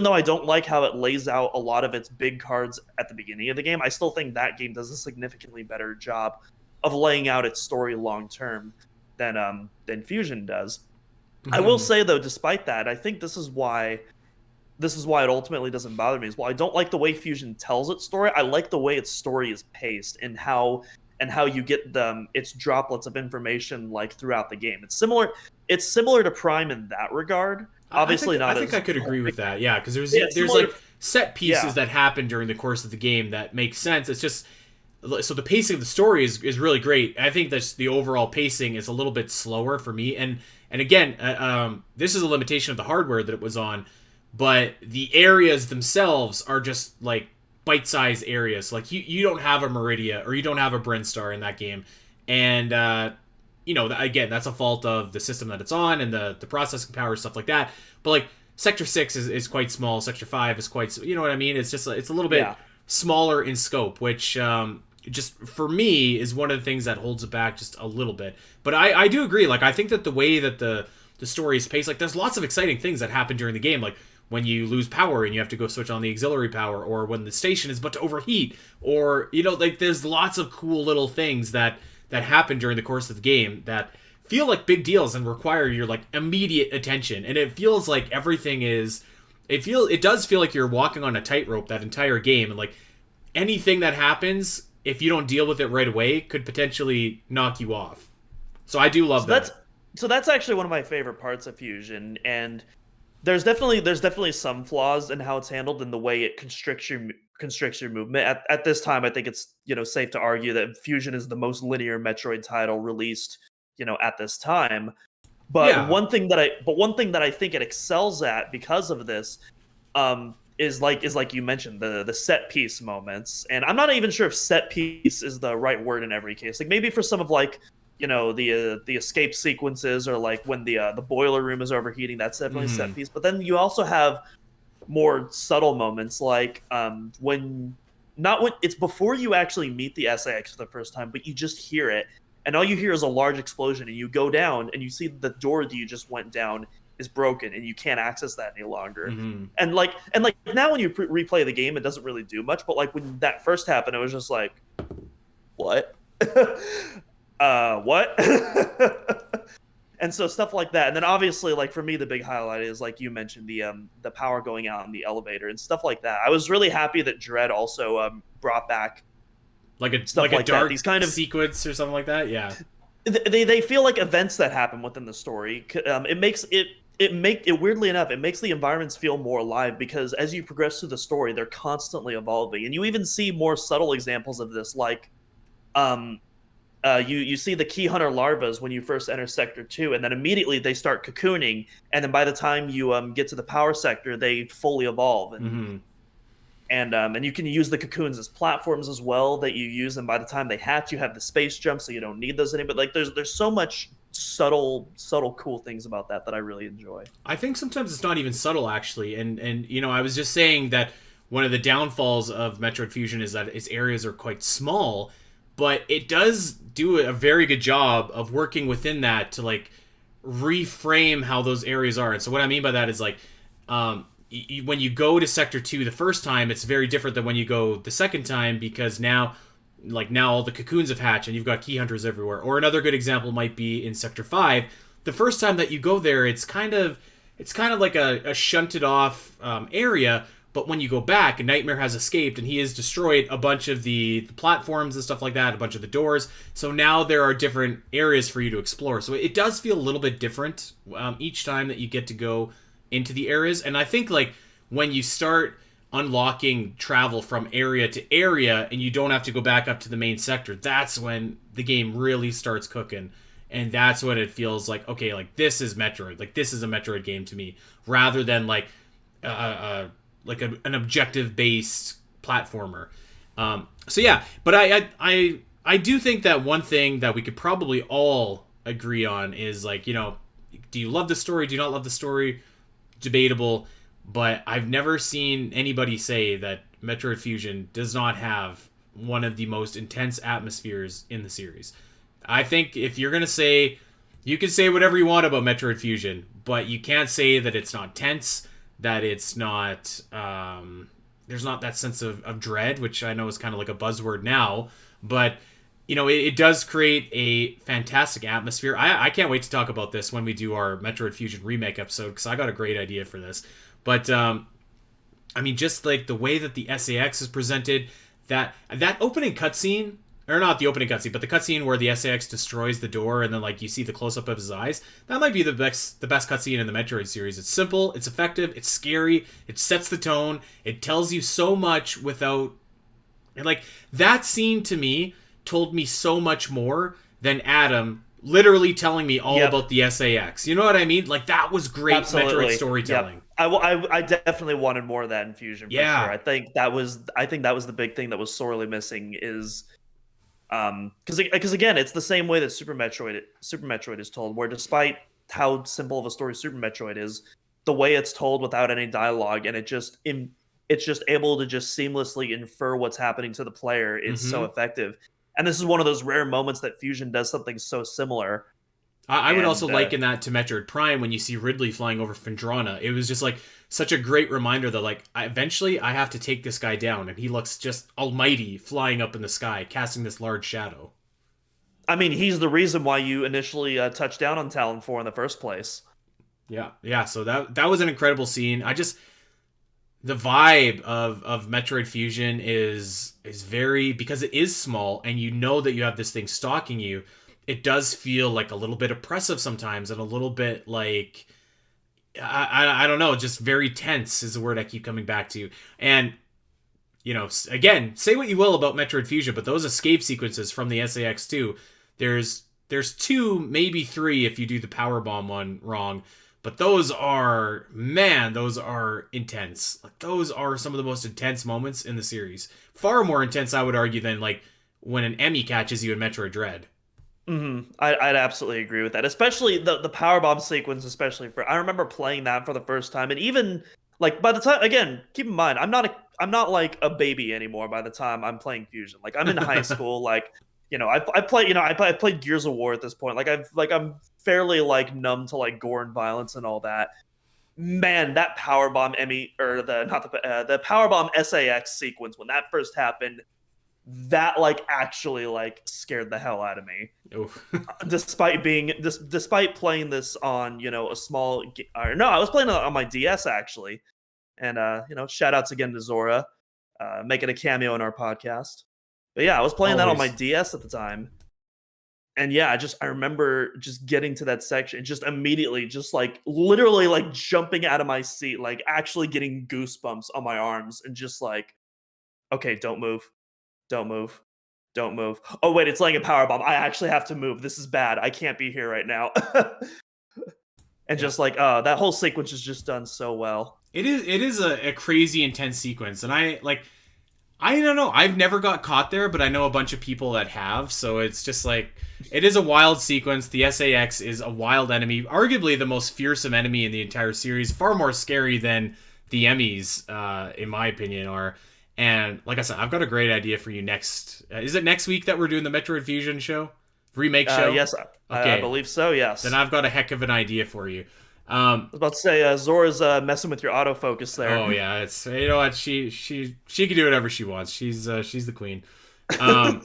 though I don't like how it lays out a lot of its big cards at the beginning of the game, I still think that game does a significantly better job of laying out its story long term than Fusion does. I will Hmm. say though, despite that, I think this is why it ultimately doesn't bother me. Is while I don't like the way Fusion tells its story, I like the way its story is paced and how you get its droplets of information like throughout the game. It's similar to Prime in that regard. I think Obviously I not think I as could agree with that. Yeah, because yeah, there's similar like to set pieces yeah, that happen during the course of the game that make sense. It's just so the pacing of the story is really great. I think that the overall pacing is a little bit slower for me, and again, this is a limitation of the hardware that it was on, but the areas themselves are just like bite-sized areas. Like you don't have a Meridia or you don't have a Brinstar in that game, and again, that's a fault of the system that it's on and the processing power, stuff like that. But like Sector 6 is quite small. Sector 5 is quite, you know what I mean? It's just it's a little bit yeah. smaller in scope, which just for me is one of the things that holds it back just a little bit. But I do agree. Like I think that the way that the story is paced, like there's lots of exciting things that happen during the game, like when you lose power and you have to go switch on the auxiliary power, or when the station is about to overheat, or like there's lots of cool little things that happen during the course of the game that feel like big deals and require your like immediate attention. And it feels like everything is it does feel like you're walking on a tightrope that entire game, and like anything that happens, if you don't deal with it right away, could potentially knock you off. So I do love So that's that. so that's actually one of my favorite parts of Fusion, and there's definitely some flaws in how it's handled in the way it constricts your movement. At this time, I think it's safe to argue that Fusion is the most linear Metroid title released at this time. But Yeah. one thing that I think it excels at because of this is like you mentioned, the set piece moments. And I'm not even sure if set piece is the right word in every case. Like maybe for some of like the escape sequences, or like when the boiler room is overheating, that's definitely Hmm. set piece. But then you also have more subtle moments, like when not when it's before you actually meet the SAX for the first time, but you just hear it, and all you hear is a large explosion, and you go down and you see the door that you just went down is broken, and you can't access that any longer. Hmm. And like now when you replay the game, it doesn't really do much, but like when that first happened, it was just like, what? What? And so stuff like that. And then obviously, like for me, the big highlight is like you mentioned, the power going out in the elevator and stuff like that. I was really happy that Dread also brought back Like stuff a like that. dark These kind of sequence or something like that. Yeah. they feel like events that happen within the story. It makes it weirdly enough, it makes the environments feel more alive, because as you progress through the story, they're constantly evolving, and you even see more subtle examples of this, like um you see the key hunter larvas when you first enter sector 2, and then immediately they start cocooning, and then by the time you get to the power sector, they fully evolve, Hmm. and you can use the cocoons as platforms as well that you use, and by the time they hatch, you have the space jump, so you don't need those anymore. But like there's so much subtle cool things about that I really enjoy. I think sometimes it's not even subtle actually, and I was just saying that one of the downfalls of Metroid Fusion is that its areas are quite small, but it does do a very good job of working within that to like reframe how those areas are. And so what I mean by that is like when you go to sector 2 the first time, it's very different than when you go the second time, because now all the cocoons have hatched and you've got key hunters everywhere. Or another good example might be in sector 5. The first time that you go there, it's kind of like a shunted off area. But when you go back, Nightmare has escaped and he has destroyed a bunch of the platforms and stuff like that, a bunch of the doors. So now there are different areas for you to explore. So it does feel a little bit different each time that you get to go into the areas. And I think like when you start unlocking travel from area to area and you don't have to go back up to the main sector, that's when the game really starts cooking. And that's when it feels like, okay, like this is Metroid. Like this is a Metroid game to me, rather than like an objective-based platformer. So yeah, but I do think that one thing that we could probably all agree on is like, you know, do you love the story? Do you not love the story? Debatable, but I've never seen anybody say that Metroid Fusion does not have one of the most intense atmospheres in the series. I think if you're gonna say, you can say whatever you want about Metroid Fusion, but you can't say that it's not tense, that it's not there's not that sense of dread, which I know is kind of like a buzzword now, but you know, it does create a fantastic atmosphere. I can't wait to talk about this when we do our Metroid Fusion remake episode, because I got a great idea for this. But I mean, just like the way that the SAX is presented, that opening cutscene, or not the opening cutscene, but the cutscene where the SAX destroys the door and then like you see the close up of his eyes, that might be the best cutscene in the Metroid series. It's simple, it's effective, it's scary, it sets the tone, it tells you so much without, and like that scene to me told me so much more than Adam literally telling me all about the SAX. You know what I mean? Like that was great. Absolutely. Metroid storytelling. Yep. I definitely wanted more of that in Fusion. For sure. I think that was the big thing that was sorely missing is, because again, it's the same way that Super Metroid is told, where despite how simple of a story Super Metroid is, the way it's told without any dialogue, and it's just able to just seamlessly infer what's happening to the player is so effective. And this is one of those rare moments that Fusion does something so similar. I would also liken that to Metroid Prime when you see Ridley flying over Phendrana. It was just like such a great reminder that like eventually I have to take this guy down, and he looks just almighty flying up in the sky, casting this large shadow. I mean, he's the reason why you initially touched down on Talon 4 in the first place. Yeah. So that was an incredible scene. The vibe of Metroid Fusion is very, because it is small and you know that you have this thing stalking you, it does feel like a little bit oppressive sometimes, and a little bit like, I don't know, just very tense is the word I keep coming back to. And, you know, again, say what you will about Metroid Fusion, but those escape sequences from the SAX2, there's 2, maybe 3 if you do the powerbomb one wrong. But those are intense. Like those are some of the most intense moments in the series. Far more intense, I would argue, than like when an Emmy catches you in Metroid Dread. I'd absolutely agree with that. Especially the powerbomb sequence, I remember playing that for the first time, and even like by the time, again, keep in mind, I'm not like a baby anymore by the time I'm playing Fusion. Like I'm in high school, like, you know, I played Gears of War at this point. I'm fairly like numb to like gore and violence and all that. Man, that powerbomb the powerbomb SAX sequence, when that first happened, that like actually like scared the hell out of me. despite playing this on, you know, a small, or no, I was playing it on my DS actually. And you know, shout outs again to Zora, making a cameo in our podcast. But yeah, I was playing that on my DS at the time. And yeah, I remember just getting to that section, just immediately, just like literally like jumping out of my seat, like actually getting goosebumps on my arms, and just like, okay, don't move. Oh wait, it's laying a powerbomb. I actually have to move. This is bad. I can't be here right now. And just like, that whole sequence is just done so well. It is a crazy intense sequence, and I don't know. I've never got caught there, but I know a bunch of people that have. So it's just like, it is a wild sequence. The SAX is a wild enemy, arguably the most fearsome enemy in the entire series. Far more scary than the Emmys, in my opinion, are. And like I said, I've got a great idea for you next. Is it next week that we're doing the Metroid Fusion show? Remake show? Yes, I Okay. believe so. Then Yes. I've got a heck of an idea for you. I was about to say Zora's messing with your autofocus there. Oh yeah, it's you know what she can do whatever she wants. She's the queen. Um,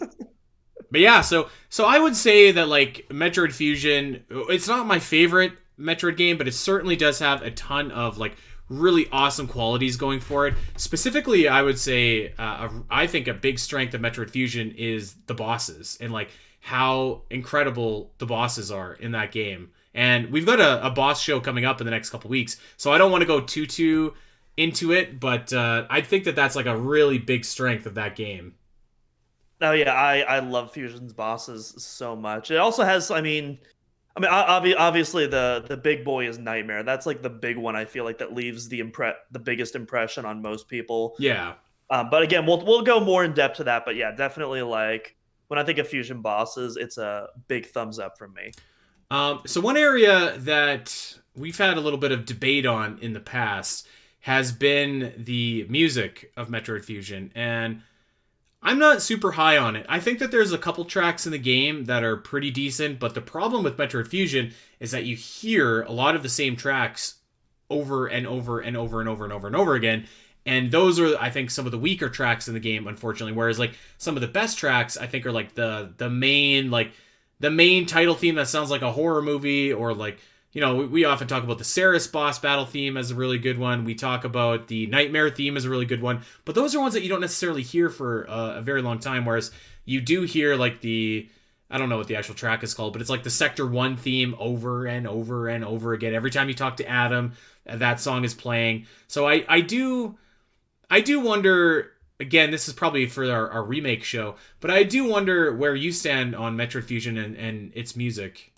but yeah, so I would say that like Metroid Fusion, it's not my favorite Metroid game, but it certainly does have a ton of like really awesome qualities going for it. Specifically, I would say I think a big strength of Metroid Fusion is the bosses and like how incredible the bosses are in that game. And we've got a boss show coming up in the next couple weeks, so I don't want to go too into it, but I think that that's like a really big strength of that game. Oh yeah, I love Fusion's bosses so much. It also has, obviously the big boy is Nightmare. That's like the big one. I feel like that leaves the biggest impression on most people. Yeah. But again, we'll go more in depth to that. But yeah, definitely like when I think of Fusion bosses, it's a big thumbs up from me. So one area that we've had a little bit of debate on in the past has been the music of Metroid Fusion, and I'm not super high on it. I think that there's a couple tracks in the game that are pretty decent, but the problem with Metroid Fusion is that you hear a lot of the same tracks over and over and over and over and over and over again. And those are, I think, some of the weaker tracks in the game, unfortunately. Whereas, like, some of the best tracks, I think, are like the main title theme that sounds like a horror movie, or like, you know, we often talk about the Samus boss battle theme as a really good one. We talk about the Nightmare theme as a really good one. But those are ones that you don't necessarily hear for a very long time, whereas you do hear like I don't know what the actual track is called, but it's like the Sector 1 theme over and over and over again. Every time you talk to Adam, that song is playing. So I do wonder, again, this is probably for our remake show, but I do wonder where you stand on Metroid Fusion and its music.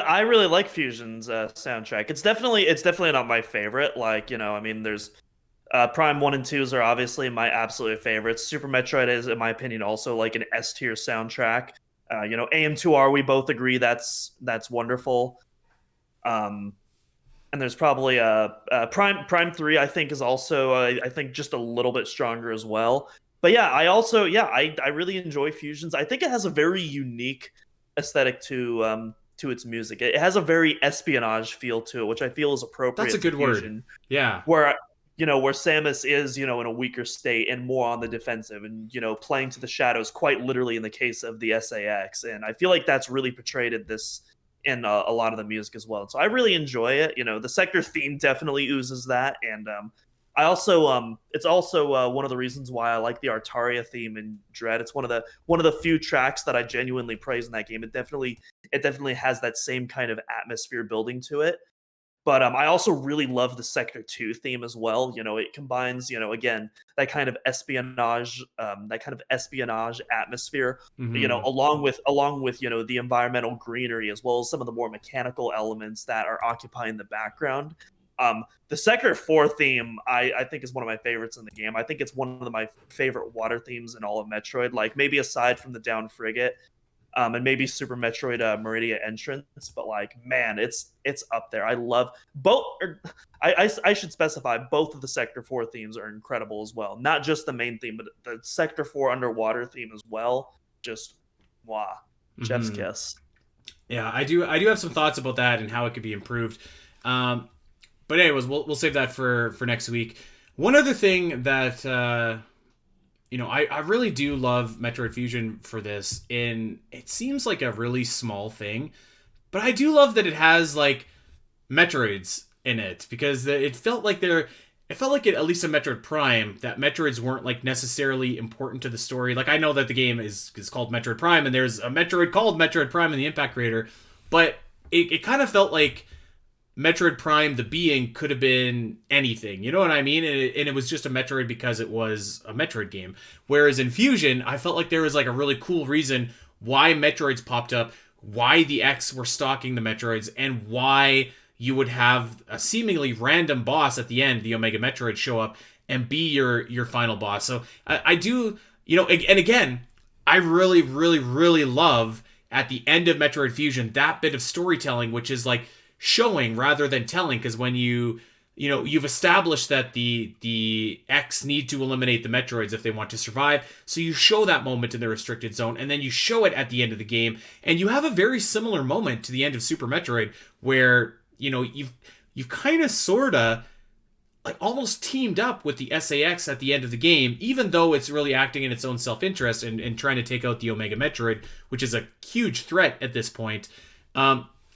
I really like Fusion's soundtrack. It's definitely not my favorite. Like, there's Prime 1 and 2s are obviously my absolute favorites. Super Metroid is, in my opinion, also like an S tier soundtrack. AM2R, we both agree that's wonderful. And there's probably Prime 3, I think, is also I think just a little bit stronger as well. But yeah, I really enjoy Fusions. I think it has a very unique aesthetic to its music. It has a very espionage feel to it, which I feel is appropriate. That's a good word. Yeah. Where Samus is, in a weaker state and more on the defensive, and playing to the shadows, quite literally in the case of the SAX. And I feel like that's really portrayed in a lot of the music as well. So I really enjoy it. The Sector theme definitely oozes that, and I also it's also one of the reasons why I like the Artaria theme in Dread. It's one of the few tracks that I genuinely praise in that game. It definitely has that same kind of atmosphere building to it. But I also really love the Sector 2 theme as well. It combines, again, that kind of espionage atmosphere, Mm-hmm. along with the environmental greenery, as well as some of the more mechanical elements that are occupying the background. The Sector 4 theme, I think, is one of my favorites in the game. I think it's one of my favorite water themes in all of Metroid, like maybe aside from the Down Frigate, and maybe Super Metroid Meridia entrance, but like, man, it's up there. I love both. I should specify both of the Sector 4 themes are incredible as well. Not just the main theme, but the Sector 4 underwater theme as well. Just wow, chef's Mm-hmm. kiss. Yeah, I do have some thoughts about that and how it could be improved. But anyways, we'll save that for next week. One other thing that I really do love Metroid Fusion for this, and it seems like a really small thing, but I do love that it has like Metroids in it, because it felt like it, at least in Metroid Prime, that Metroids weren't like necessarily important to the story. Like, I know that the game is called Metroid Prime, and there's a Metroid called Metroid Prime in the Impact Creator, but it kind of felt like Metroid Prime, the being, could have been anything. You know what I mean? And it was just a Metroid because it was a Metroid game. Whereas in Fusion, I felt like there was like a really cool reason why Metroids popped up, why the X were stalking the Metroids, and why you would have a seemingly random boss at the end, the Omega Metroid, show up and be your final boss. So I do, and again, I really, really, really love at the end of Metroid Fusion that bit of storytelling, which is like showing rather than telling, because when you you've established that the X need to eliminate the Metroids if they want to survive. So you show that moment in the restricted zone, and then you show it at the end of the game, and you have a very similar moment to the end of Super Metroid, where you've kind of sorta like almost teamed up with the SAX at the end of the game, even though it's really acting in its own self-interest and trying to take out the Omega Metroid, which is a huge threat at this point.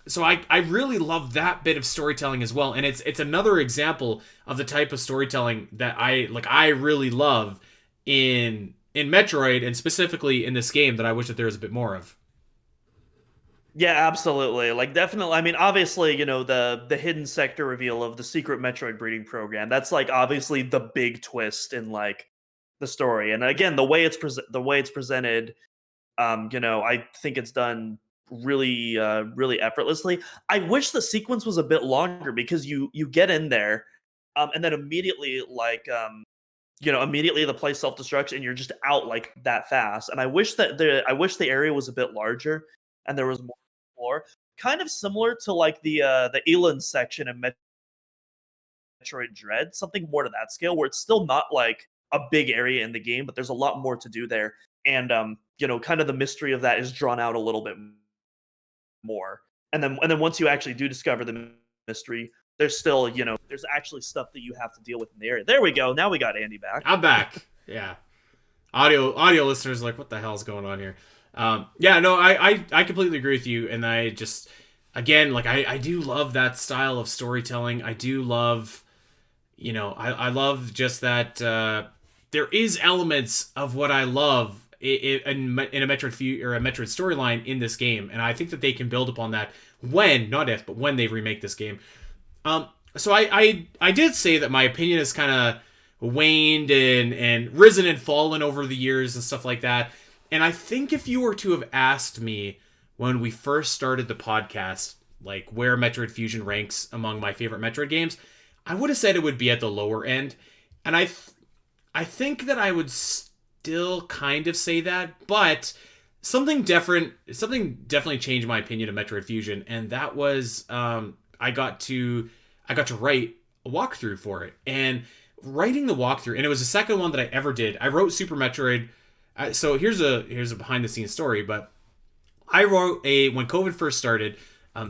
So I really love that bit of storytelling as well, and it's another example of the type of storytelling that I really love in Metroid, and specifically in this game, that I wish that there was a bit more of. Yeah, absolutely. Like, definitely. I mean, obviously, the hidden sector reveal of the secret Metroid breeding program. That's like obviously the big twist in like the story. And again, the way it's presented, I think it's done really, really effortlessly. I wish the sequence was a bit longer, because you get in there, and then immediately immediately the place self destructs and you're just out like that fast. And I wish the area was a bit larger and there was more to explore. Kind of similar to like the Eland section in Metroid Dread, something more to that scale, where it's still not like a big area in the game, but there's a lot more to do there. And kind of the mystery of that is drawn out a little bit more. And then once you actually do discover the mystery, there's still, there's actually stuff that you have to deal with in the area. There we go. Now we got Andy back. I'm back. Yeah. Audio listeners are like, what the hell's going on here? Yeah, no, I completely agree with you. And I just, again, like, I do love that style of storytelling. I do love, I love just that there is elements of what I love in a Metroid or a Metroid storyline in this game. And I think that they can build upon that not if, but when they remake this game. So I did say that my opinion has kind of waned and risen and fallen over the years and stuff like that. And I think if you were to have asked me when we first started the podcast, like where Metroid Fusion ranks among my favorite Metroid games, I would have said it would be at the lower end. And I think that I would still kind of say that, but something definitely changed my opinion of Metroid Fusion, and that was I got to write a walkthrough for it. And writing the walkthrough, and it was the second one that I ever did. I wrote Super Metroid. So here's a behind the scenes story, but I wrote when COVID first started,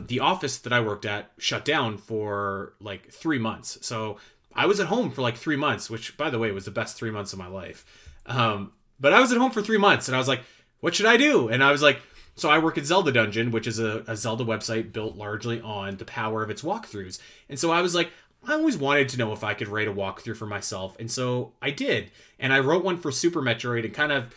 the office that I worked at shut down for like 3 months. So I was at home for like 3 months, which, by the way, was the best 3 months of my life. But I was at home for 3 months, and I was like, what should I do? And I was like, so I work at Zelda Dungeon, which is a Zelda website built largely on the power of its walkthroughs. And so I was like, I always wanted to know if I could write a walkthrough for myself. And so I did. And I wrote one for Super Metroid and kind of,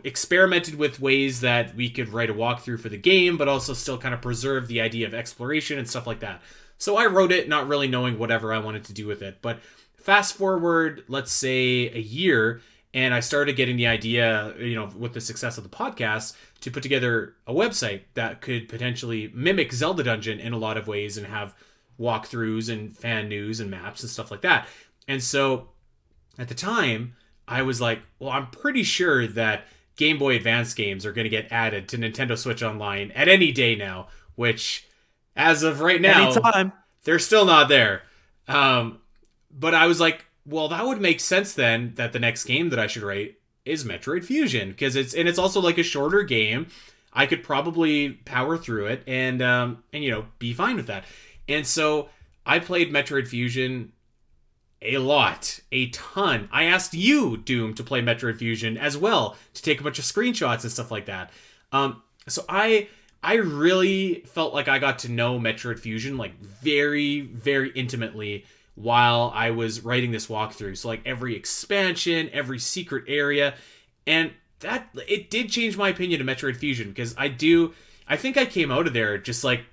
experimented with ways that we could write a walkthrough for the game, but also still kind of preserve the idea of exploration and stuff like that. So I wrote it not really knowing whatever I wanted to do with it. But fast forward, let's say a year, and I started getting the idea, with the success of the podcast, to put together a website that could potentially mimic Zelda Dungeon in a lot of ways and have walkthroughs and fan news and maps and stuff like that. And so at the time, I was like, well, I'm pretty sure that Game Boy Advance games are going to get added to Nintendo Switch Online at any day now, which, as of right now, anytime, they're still not there. But I was like, well, that would make sense then that the next game that I should write is Metroid Fusion, because it's also like a shorter game. I could probably power through it and be fine with that. And so I played Metroid Fusion a lot, a ton. I asked you, Doom, to play Metroid Fusion as well, to take a bunch of screenshots and stuff like that. So I really felt like I got to know Metroid Fusion like very, very intimately while I was writing this walkthrough. So like every expansion, every secret area, and that it did change my opinion of Metroid Fusion, because I think I came out of there just like,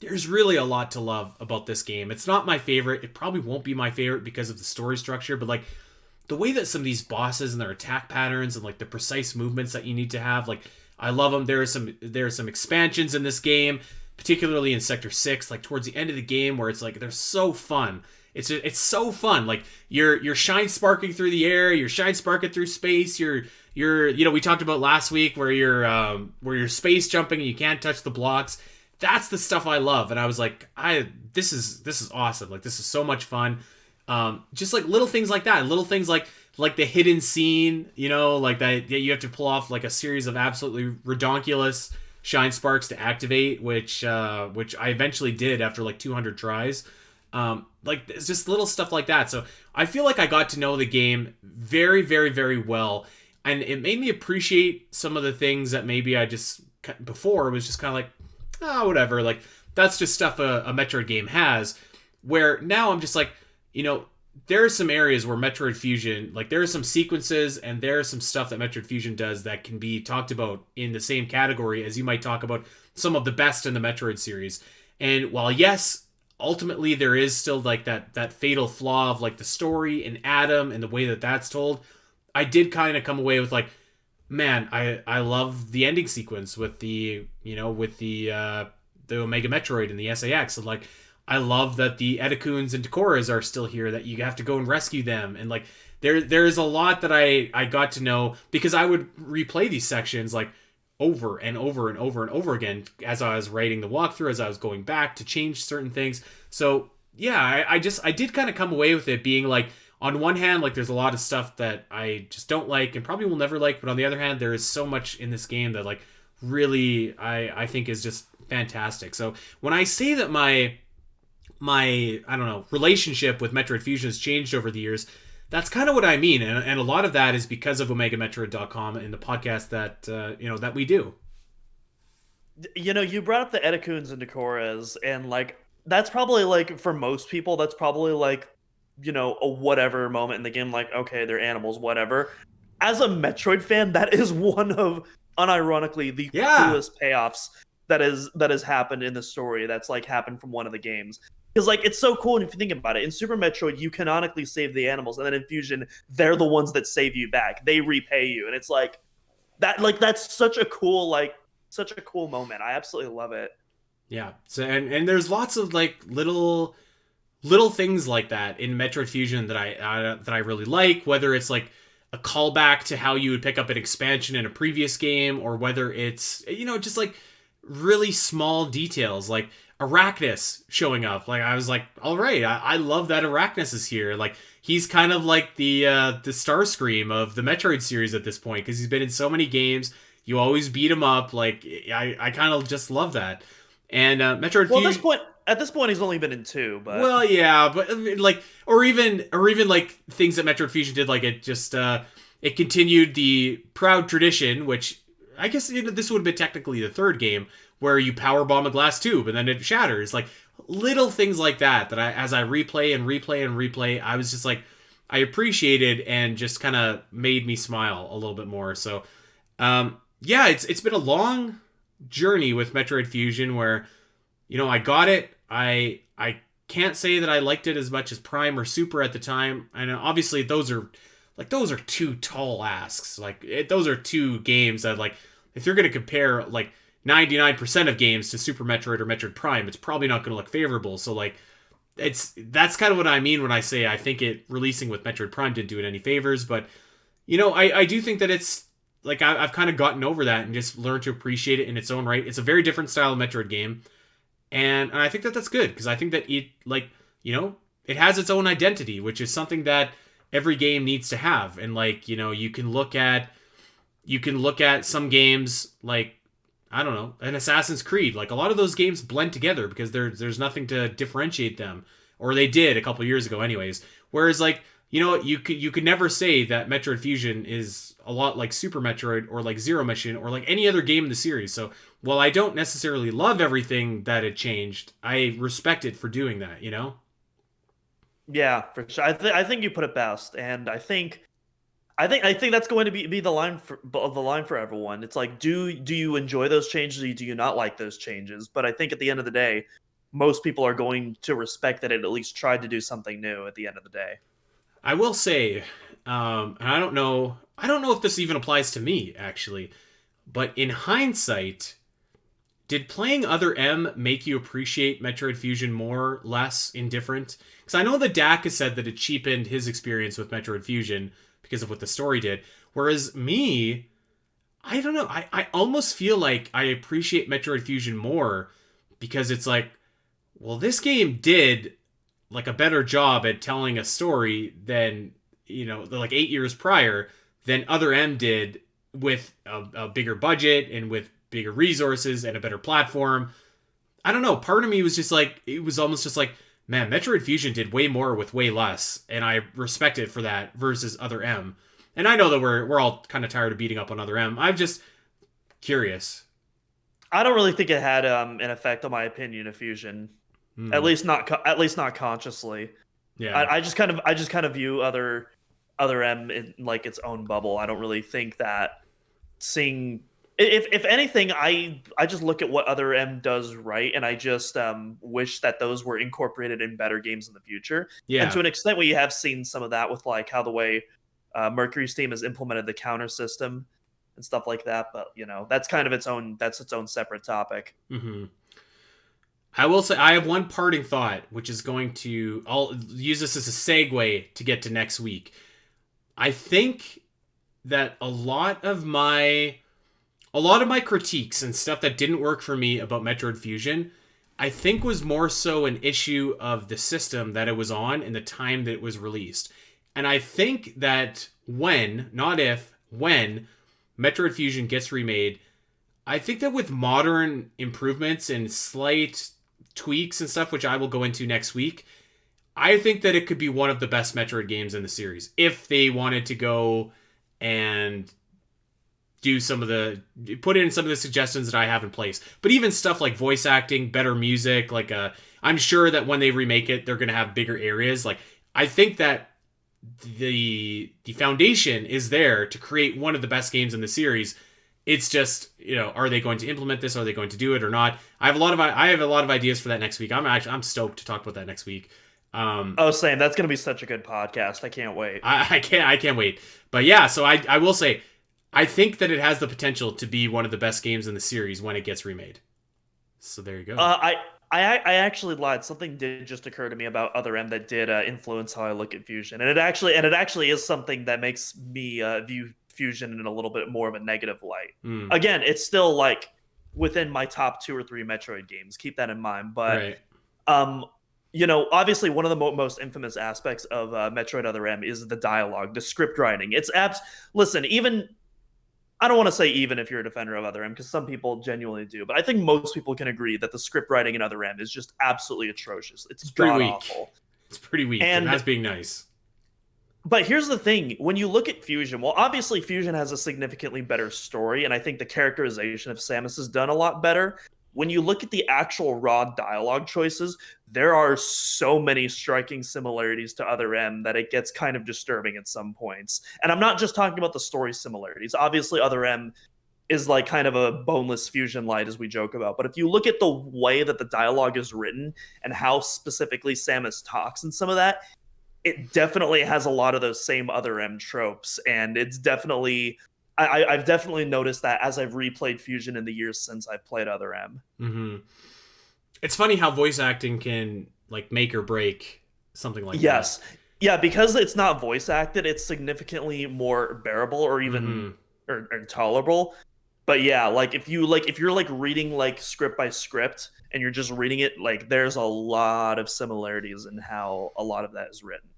there's really a lot to love about this game. It's not my favorite. It probably won't be my favorite because of the story structure, but like the way that some of these bosses and their attack patterns and like the precise movements that you need to have, like I love them. There are some expansions in this game, particularly in Sector 6, like towards the end of the game, where it's like they're so fun. It's so fun. Like you're shine sparking through the air, you're shine sparking through space, you're we talked about last week where you're space jumping and you can't touch the blocks. that's the stuff I love. And I was like, this is awesome. Like, this is so much fun. Just like little things like that, little things like the hidden scene, like that you have to pull off like a series of absolutely redonkulous shine sparks to activate, which I eventually did after like 200 tries. Like it's just little stuff like that. So I feel like I got to know the game very, very, very well, and it made me appreciate some of the things that maybe I just before was just kind of like, whatever. Like that's just stuff a Metroid game has. Where now I'm just like, there are some areas where Metroid Fusion, like there are some sequences and there are some stuff that Metroid Fusion does that can be talked about in the same category as you might talk about some of the best in the Metroid series. And while yes, ultimately there is still like that fatal flaw of like the story and Adam and the way that that's told, I did kind of come away with like, man, I love the ending sequence with the Omega Metroid and the SAX, and like I love that the Edakuns and Decoras are still here, that you have to go and rescue them, and like there's a lot that I got to know because I would replay these sections like over and over and over and over again as I was writing the walkthrough, as I was going back to change certain things. So yeah, I did kind of come away with it being like, on one hand, like there's a lot of stuff that I just don't like and probably will never like, but on the other hand, there is so much in this game that like really I think is just fantastic. So when I say that my I don't know, relationship with Metroid Fusion has changed over the years, that's kind of what I mean, and a lot of that is because of OmegaMetroid.com and the podcast that that we do. You brought up the Edakuns and Decoras, and like that's probably like for most people, that's probably like a whatever moment in the game. Like, okay, they're animals, whatever. As a Metroid fan, that is one of unironically the Yeah. coolest payoffs that has happened in the story. That's like happened from one of the games. Because like it's so cool, and if you think about it, in Super Metroid you canonically save the animals, and then in Fusion they're the ones that save you back. They repay you, and it's like that. Like that's such a cool moment. I absolutely love it. Yeah. So and there's lots of like little things like that in Metroid Fusion that I really like, whether it's like a callback to how you would pick up an expansion in a previous game, or whether it's just like really small details like Arachnus showing up. Like I was like, all right, I love that Arachnus is here. Like he's kind of like the Starscream of the Metroid series at this point, because he's been in so many games. You always beat him up. Like I kind of just love that. And Metroid Well, Fusion. at this point, he's only been in two. But Well, yeah, but like, or even like things that Metroid Fusion did, like it just it continued the proud tradition, which I guess this would have been technically the third game, where you power bomb a glass tube and then it shatters. Like little things like that as I replay and replay and replay, I was just like, I appreciated and just kind of made me smile a little bit more. So yeah, it's been a long journey with Metroid Fusion where I got it. I can't say that I liked it as much as Prime or Super at the time, and obviously those are two tall asks. Like those are two games that, like, if you're gonna compare like 99% of games to Super Metroid or Metroid Prime, it's probably not gonna look favorable. So like that's kind of what I mean when I say I think it releasing with Metroid Prime didn't do it any favors. But I do think that it's like I've kind of gotten over that and just learned to appreciate it in its own right. It's a very different style of Metroid game. And I think that that's good, because I think that it, like, it has its own identity, which is something that every game needs to have. And like, you can look at some games like, I don't know, an Assassin's Creed. Like a lot of those games blend together because there's nothing to differentiate them, or they did a couple years ago anyways. Whereas like, you could never say that Metroid Fusion is a lot like Super Metroid or like Zero Mission or like any other game in the series. So while I don't necessarily love everything that it changed, I respect it for doing that. yeah, for sure. I think you put it best, and I think that's going to be the line for everyone. It's like, do you enjoy those changes, or do you not like those changes? But I think at the end of the day, most people are going to respect that it at least tried to do something new at the end of the day. I will say, and I don't know if this even applies to me actually, but in hindsight, did playing Other M make you appreciate Metroid Fusion more, less, indifferent? Because I know that Dak has said that it cheapened his experience with Metroid Fusion because of what the story did. Whereas me, I don't know. I almost feel like I appreciate Metroid Fusion more because it's like, well, this game did like a better job at telling a story than, like 8 years prior than Other M did, with a bigger budget and with bigger resources and a better platform. I don't know. Part of me was just like, it was almost just like, man, Metroid Fusion did way more with way less, and I respect it for that versus Other M. And I know that we're all kind of tired of beating up on Other M. I'm just curious. I don't really think it had an effect on my opinion of Fusion. Hmm. At least not consciously. Yeah. I just kind of view Other M in like its own bubble. I don't really think that seeing, if anything, I just look at what Other M does right, and I just wish that those were incorporated in better games in the future. Yeah. And to an extent, we have seen some of that with like how the way Mercury's team has implemented the counter system and stuff like that. But that's kind of its own separate topic. Mm-hmm. I will say I have one parting thought, which is I'll use this as a segue to get to next week. I think that a lot of my critiques and stuff that didn't work for me about Metroid Fusion, I think was more so an issue of the system that it was on and the time that it was released. And I think that when Metroid Fusion gets remade, I think that with modern improvements and slight tweaks and stuff, which I will go into next week, I think that it could be one of the best Metroid games in the series if they wanted to go and put in some of the suggestions that I have in place. But even stuff like voice acting, better music, I'm sure that when they remake it, they're going to have bigger areas. Like, I think that the foundation is there to create one of the best games in the series. It's just, are they going to implement this? Are they going to do it or not? I have a lot of ideas for that next week. I'm stoked to talk about that next week. Same. That's going to be such a good podcast. I can't wait. I can't wait. But yeah, so I will say, I think that it has the potential to be one of the best games in the series when it gets remade. So there you go. I actually lied. Something did just occur to me about Other M that did influence how I look at Fusion, and it actually is something that makes me view Fusion in a little bit more of a negative light. Again, it's still like within my top 2 or 3 Metroid games. Keep that in mind. But right. Obviously one of the most infamous aspects of Metroid Other M is the dialogue, the script writing. Listen, even I don't want to say even if you're a defender of Other M, because some people genuinely do, but I think most people can agree that the script writing in Other M is just absolutely atrocious. It's pretty weak. Awful. It's pretty weak, and that's being nice. But here's the thing. When you look at Fusion, well, obviously Fusion has a significantly better story, and I think the characterization of Samus is done a lot better. When you look at the actual raw dialogue choices, there are so many striking similarities to Other M that it gets kind of disturbing at some points. And I'm not just talking about the story similarities. Obviously, Other M is like kind of a boneless Fusion light, as we joke about. But if you look at the way that the dialogue is written and how specifically Samus talks and some of that, it definitely has a lot of those same Other M tropes. And it's definitely... I've definitely noticed that as I've replayed Fusion in the years since I've played Other M. Mm-hmm. It's funny how voice acting can like make or break something like that. Yes. Yeah, because it's not voice acted, it's significantly more bearable or even or tolerable. But yeah, if you're reading like script by script and you're just reading it, like there's a lot of similarities in how a lot of that is written.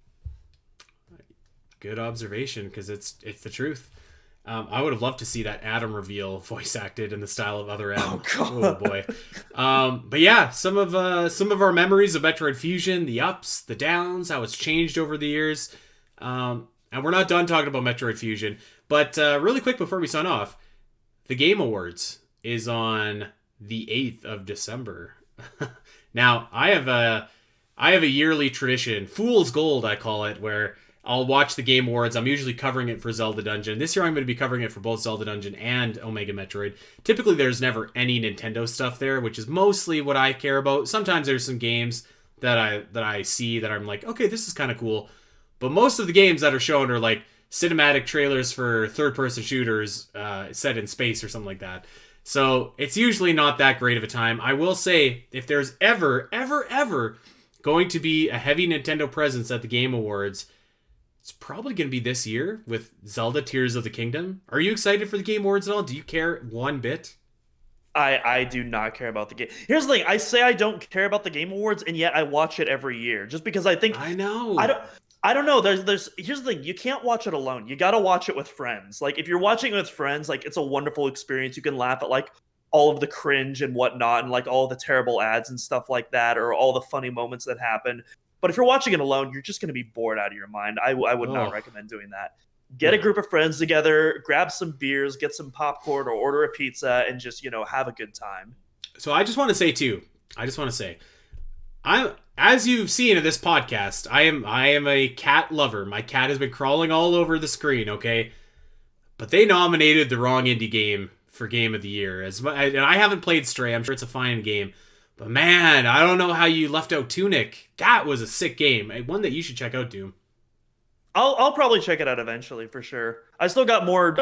Good observation, because it's the truth. I would have loved to see that Adam reveal voice acted in the style of Other M. Oh boy. But yeah, some of our memories of Metroid Fusion, the ups, the downs, how it's changed over the years. And we're not done talking about Metroid Fusion. But really quick before we sign off, the Game Awards is on the 8th of December. Now, I have a yearly tradition, Fool's Gold I call it, where I'll watch the Game Awards. I'm usually covering it for Zelda Dungeon. This year I'm going to be covering it for both Zelda Dungeon and Omega Metroid. Typically there's never any Nintendo stuff there, which is mostly what I care about. Sometimes there's some games that I see that I'm like, okay, this is kind of cool. But most of the games that are shown are like cinematic trailers for third-person shooters set in space or something like that. So it's usually not that great of a time. I will say, if there's ever going to be a heavy Nintendo presence at the Game Awards, it's probably going to be this year with Zelda Tears of the Kingdom. Are you excited for the Game Awards at all? Do you care one bit? I do not care about the game. Here's the thing: I say I don't care about the Game Awards, and yet I watch it every year, just because I think I know. I don't know. There's here's the thing: you can't watch it alone. You got to watch it with friends. Like if you're watching it with friends, like it's a wonderful experience. You can laugh at like all of the cringe and whatnot, and like all the terrible ads and stuff like that, or all the funny moments that happen. But if you're watching it alone, you're just going to be bored out of your mind. I would not Oh. recommend doing that. Get a group of friends together, grab some beers, get some popcorn, or order a pizza, and just have a good time. So I just want to say too. I just want to say, as you've seen in this podcast, I am a cat lover. My cat has been crawling all over the screen. Okay, but they nominated the wrong indie game for Game of the Year. And I haven't played Stray. I'm sure it's a fine game. But man, I don't know how you left out Tunic. That was a sick game. One that you should check out, Doom. I'll probably check it out eventually for sure. I still got more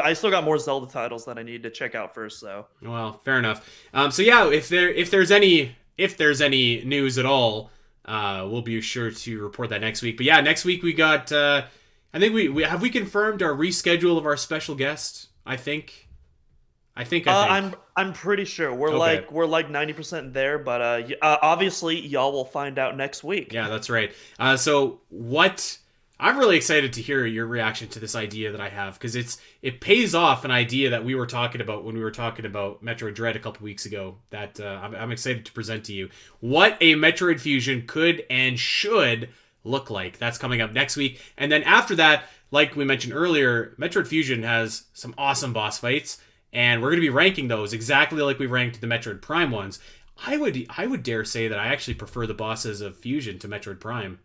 Zelda titles that I need to check out first, though. Well, fair enough. So yeah, if there's any news at all, we'll be sure to report that next week. But yeah, next week we got. I think we confirmed our reschedule of our special guest. I think. I'm pretty sure we're Okay. like 90% there, but obviously y'all will find out next week. Yeah, that's right. So what? I'm really excited to hear your reaction to this idea that I have, because it pays off an idea that we were talking about when we were talking about Metroid Dread a couple weeks ago. That I'm excited to present to you what a Metroid Fusion could and should look like. That's coming up next week, and then after that, like we mentioned earlier, Metroid Fusion has some awesome boss fights, and we're going to be ranking those exactly like we ranked the Metroid Prime ones. I would dare say that I actually prefer the bosses of Fusion to Metroid Prime.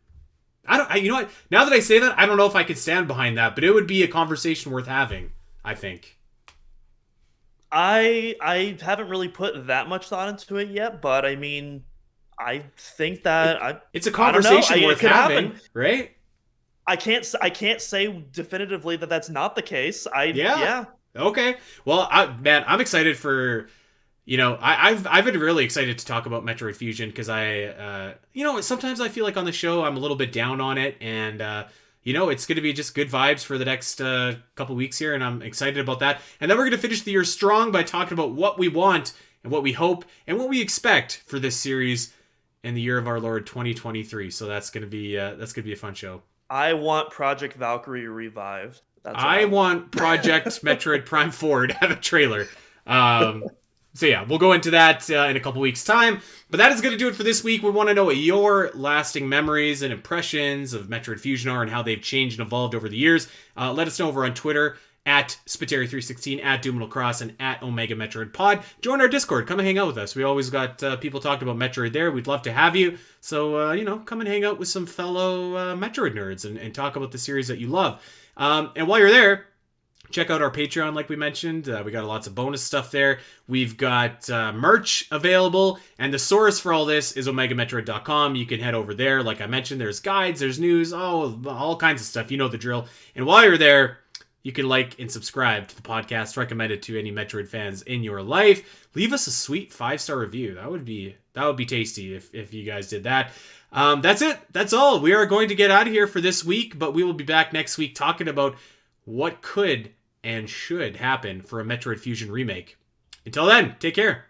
You know what? Now that I say that, I don't know if I could stand behind that, but it would be a conversation worth having, I think. I haven't really put that much thought into it yet, but I mean, I think that It's a I don't know. conversation It worth could having, happen. right? I can't say definitively that that's not the case. Yeah. Okay. Well, man, I'm excited for. I've been really excited to talk about Metroid Fusion because sometimes I feel like on the show I'm a little bit down on it, and it's going to be just good vibes for the next couple weeks here, and I'm excited about that. And then we're going to finish the year strong by talking about what we want and what we hope and what we expect for this series in the year of our Lord 2023. So that's going to be a fun show. I want Project Valkyrie revived. I want Project Metroid Prime 4 to have a trailer. So yeah, we'll go into that in a couple weeks' time. But that is going to do it for this week. We want to know what your lasting memories and impressions of Metroid Fusion are and how they've changed and evolved over the years. Let us know over on Twitter at Spiteri316, at Doom Cross, and at Omega Metroid Pod. Join our Discord. Come and hang out with us. We always got people talking about Metroid there. We'd love to have you. So, come and hang out with some fellow Metroid nerds and talk about the series that you love. And while you're there, check out our Patreon, like we mentioned. We got lots of bonus stuff there. We've got merch available, and the source for all this is OmegaMetroid.com. You can head over there. Like I mentioned, there's guides, there's news, all kinds of stuff. You know the drill. And while you're there, you can like and subscribe to the podcast. Recommend it to any Metroid fans in your life. Leave us a sweet 5-star review. That would be tasty if you guys did that. That's it. That's all. We are going to get out of here for this week, but we will be back next week talking about what could and should happen for a Metroid Fusion remake. Until then, take care.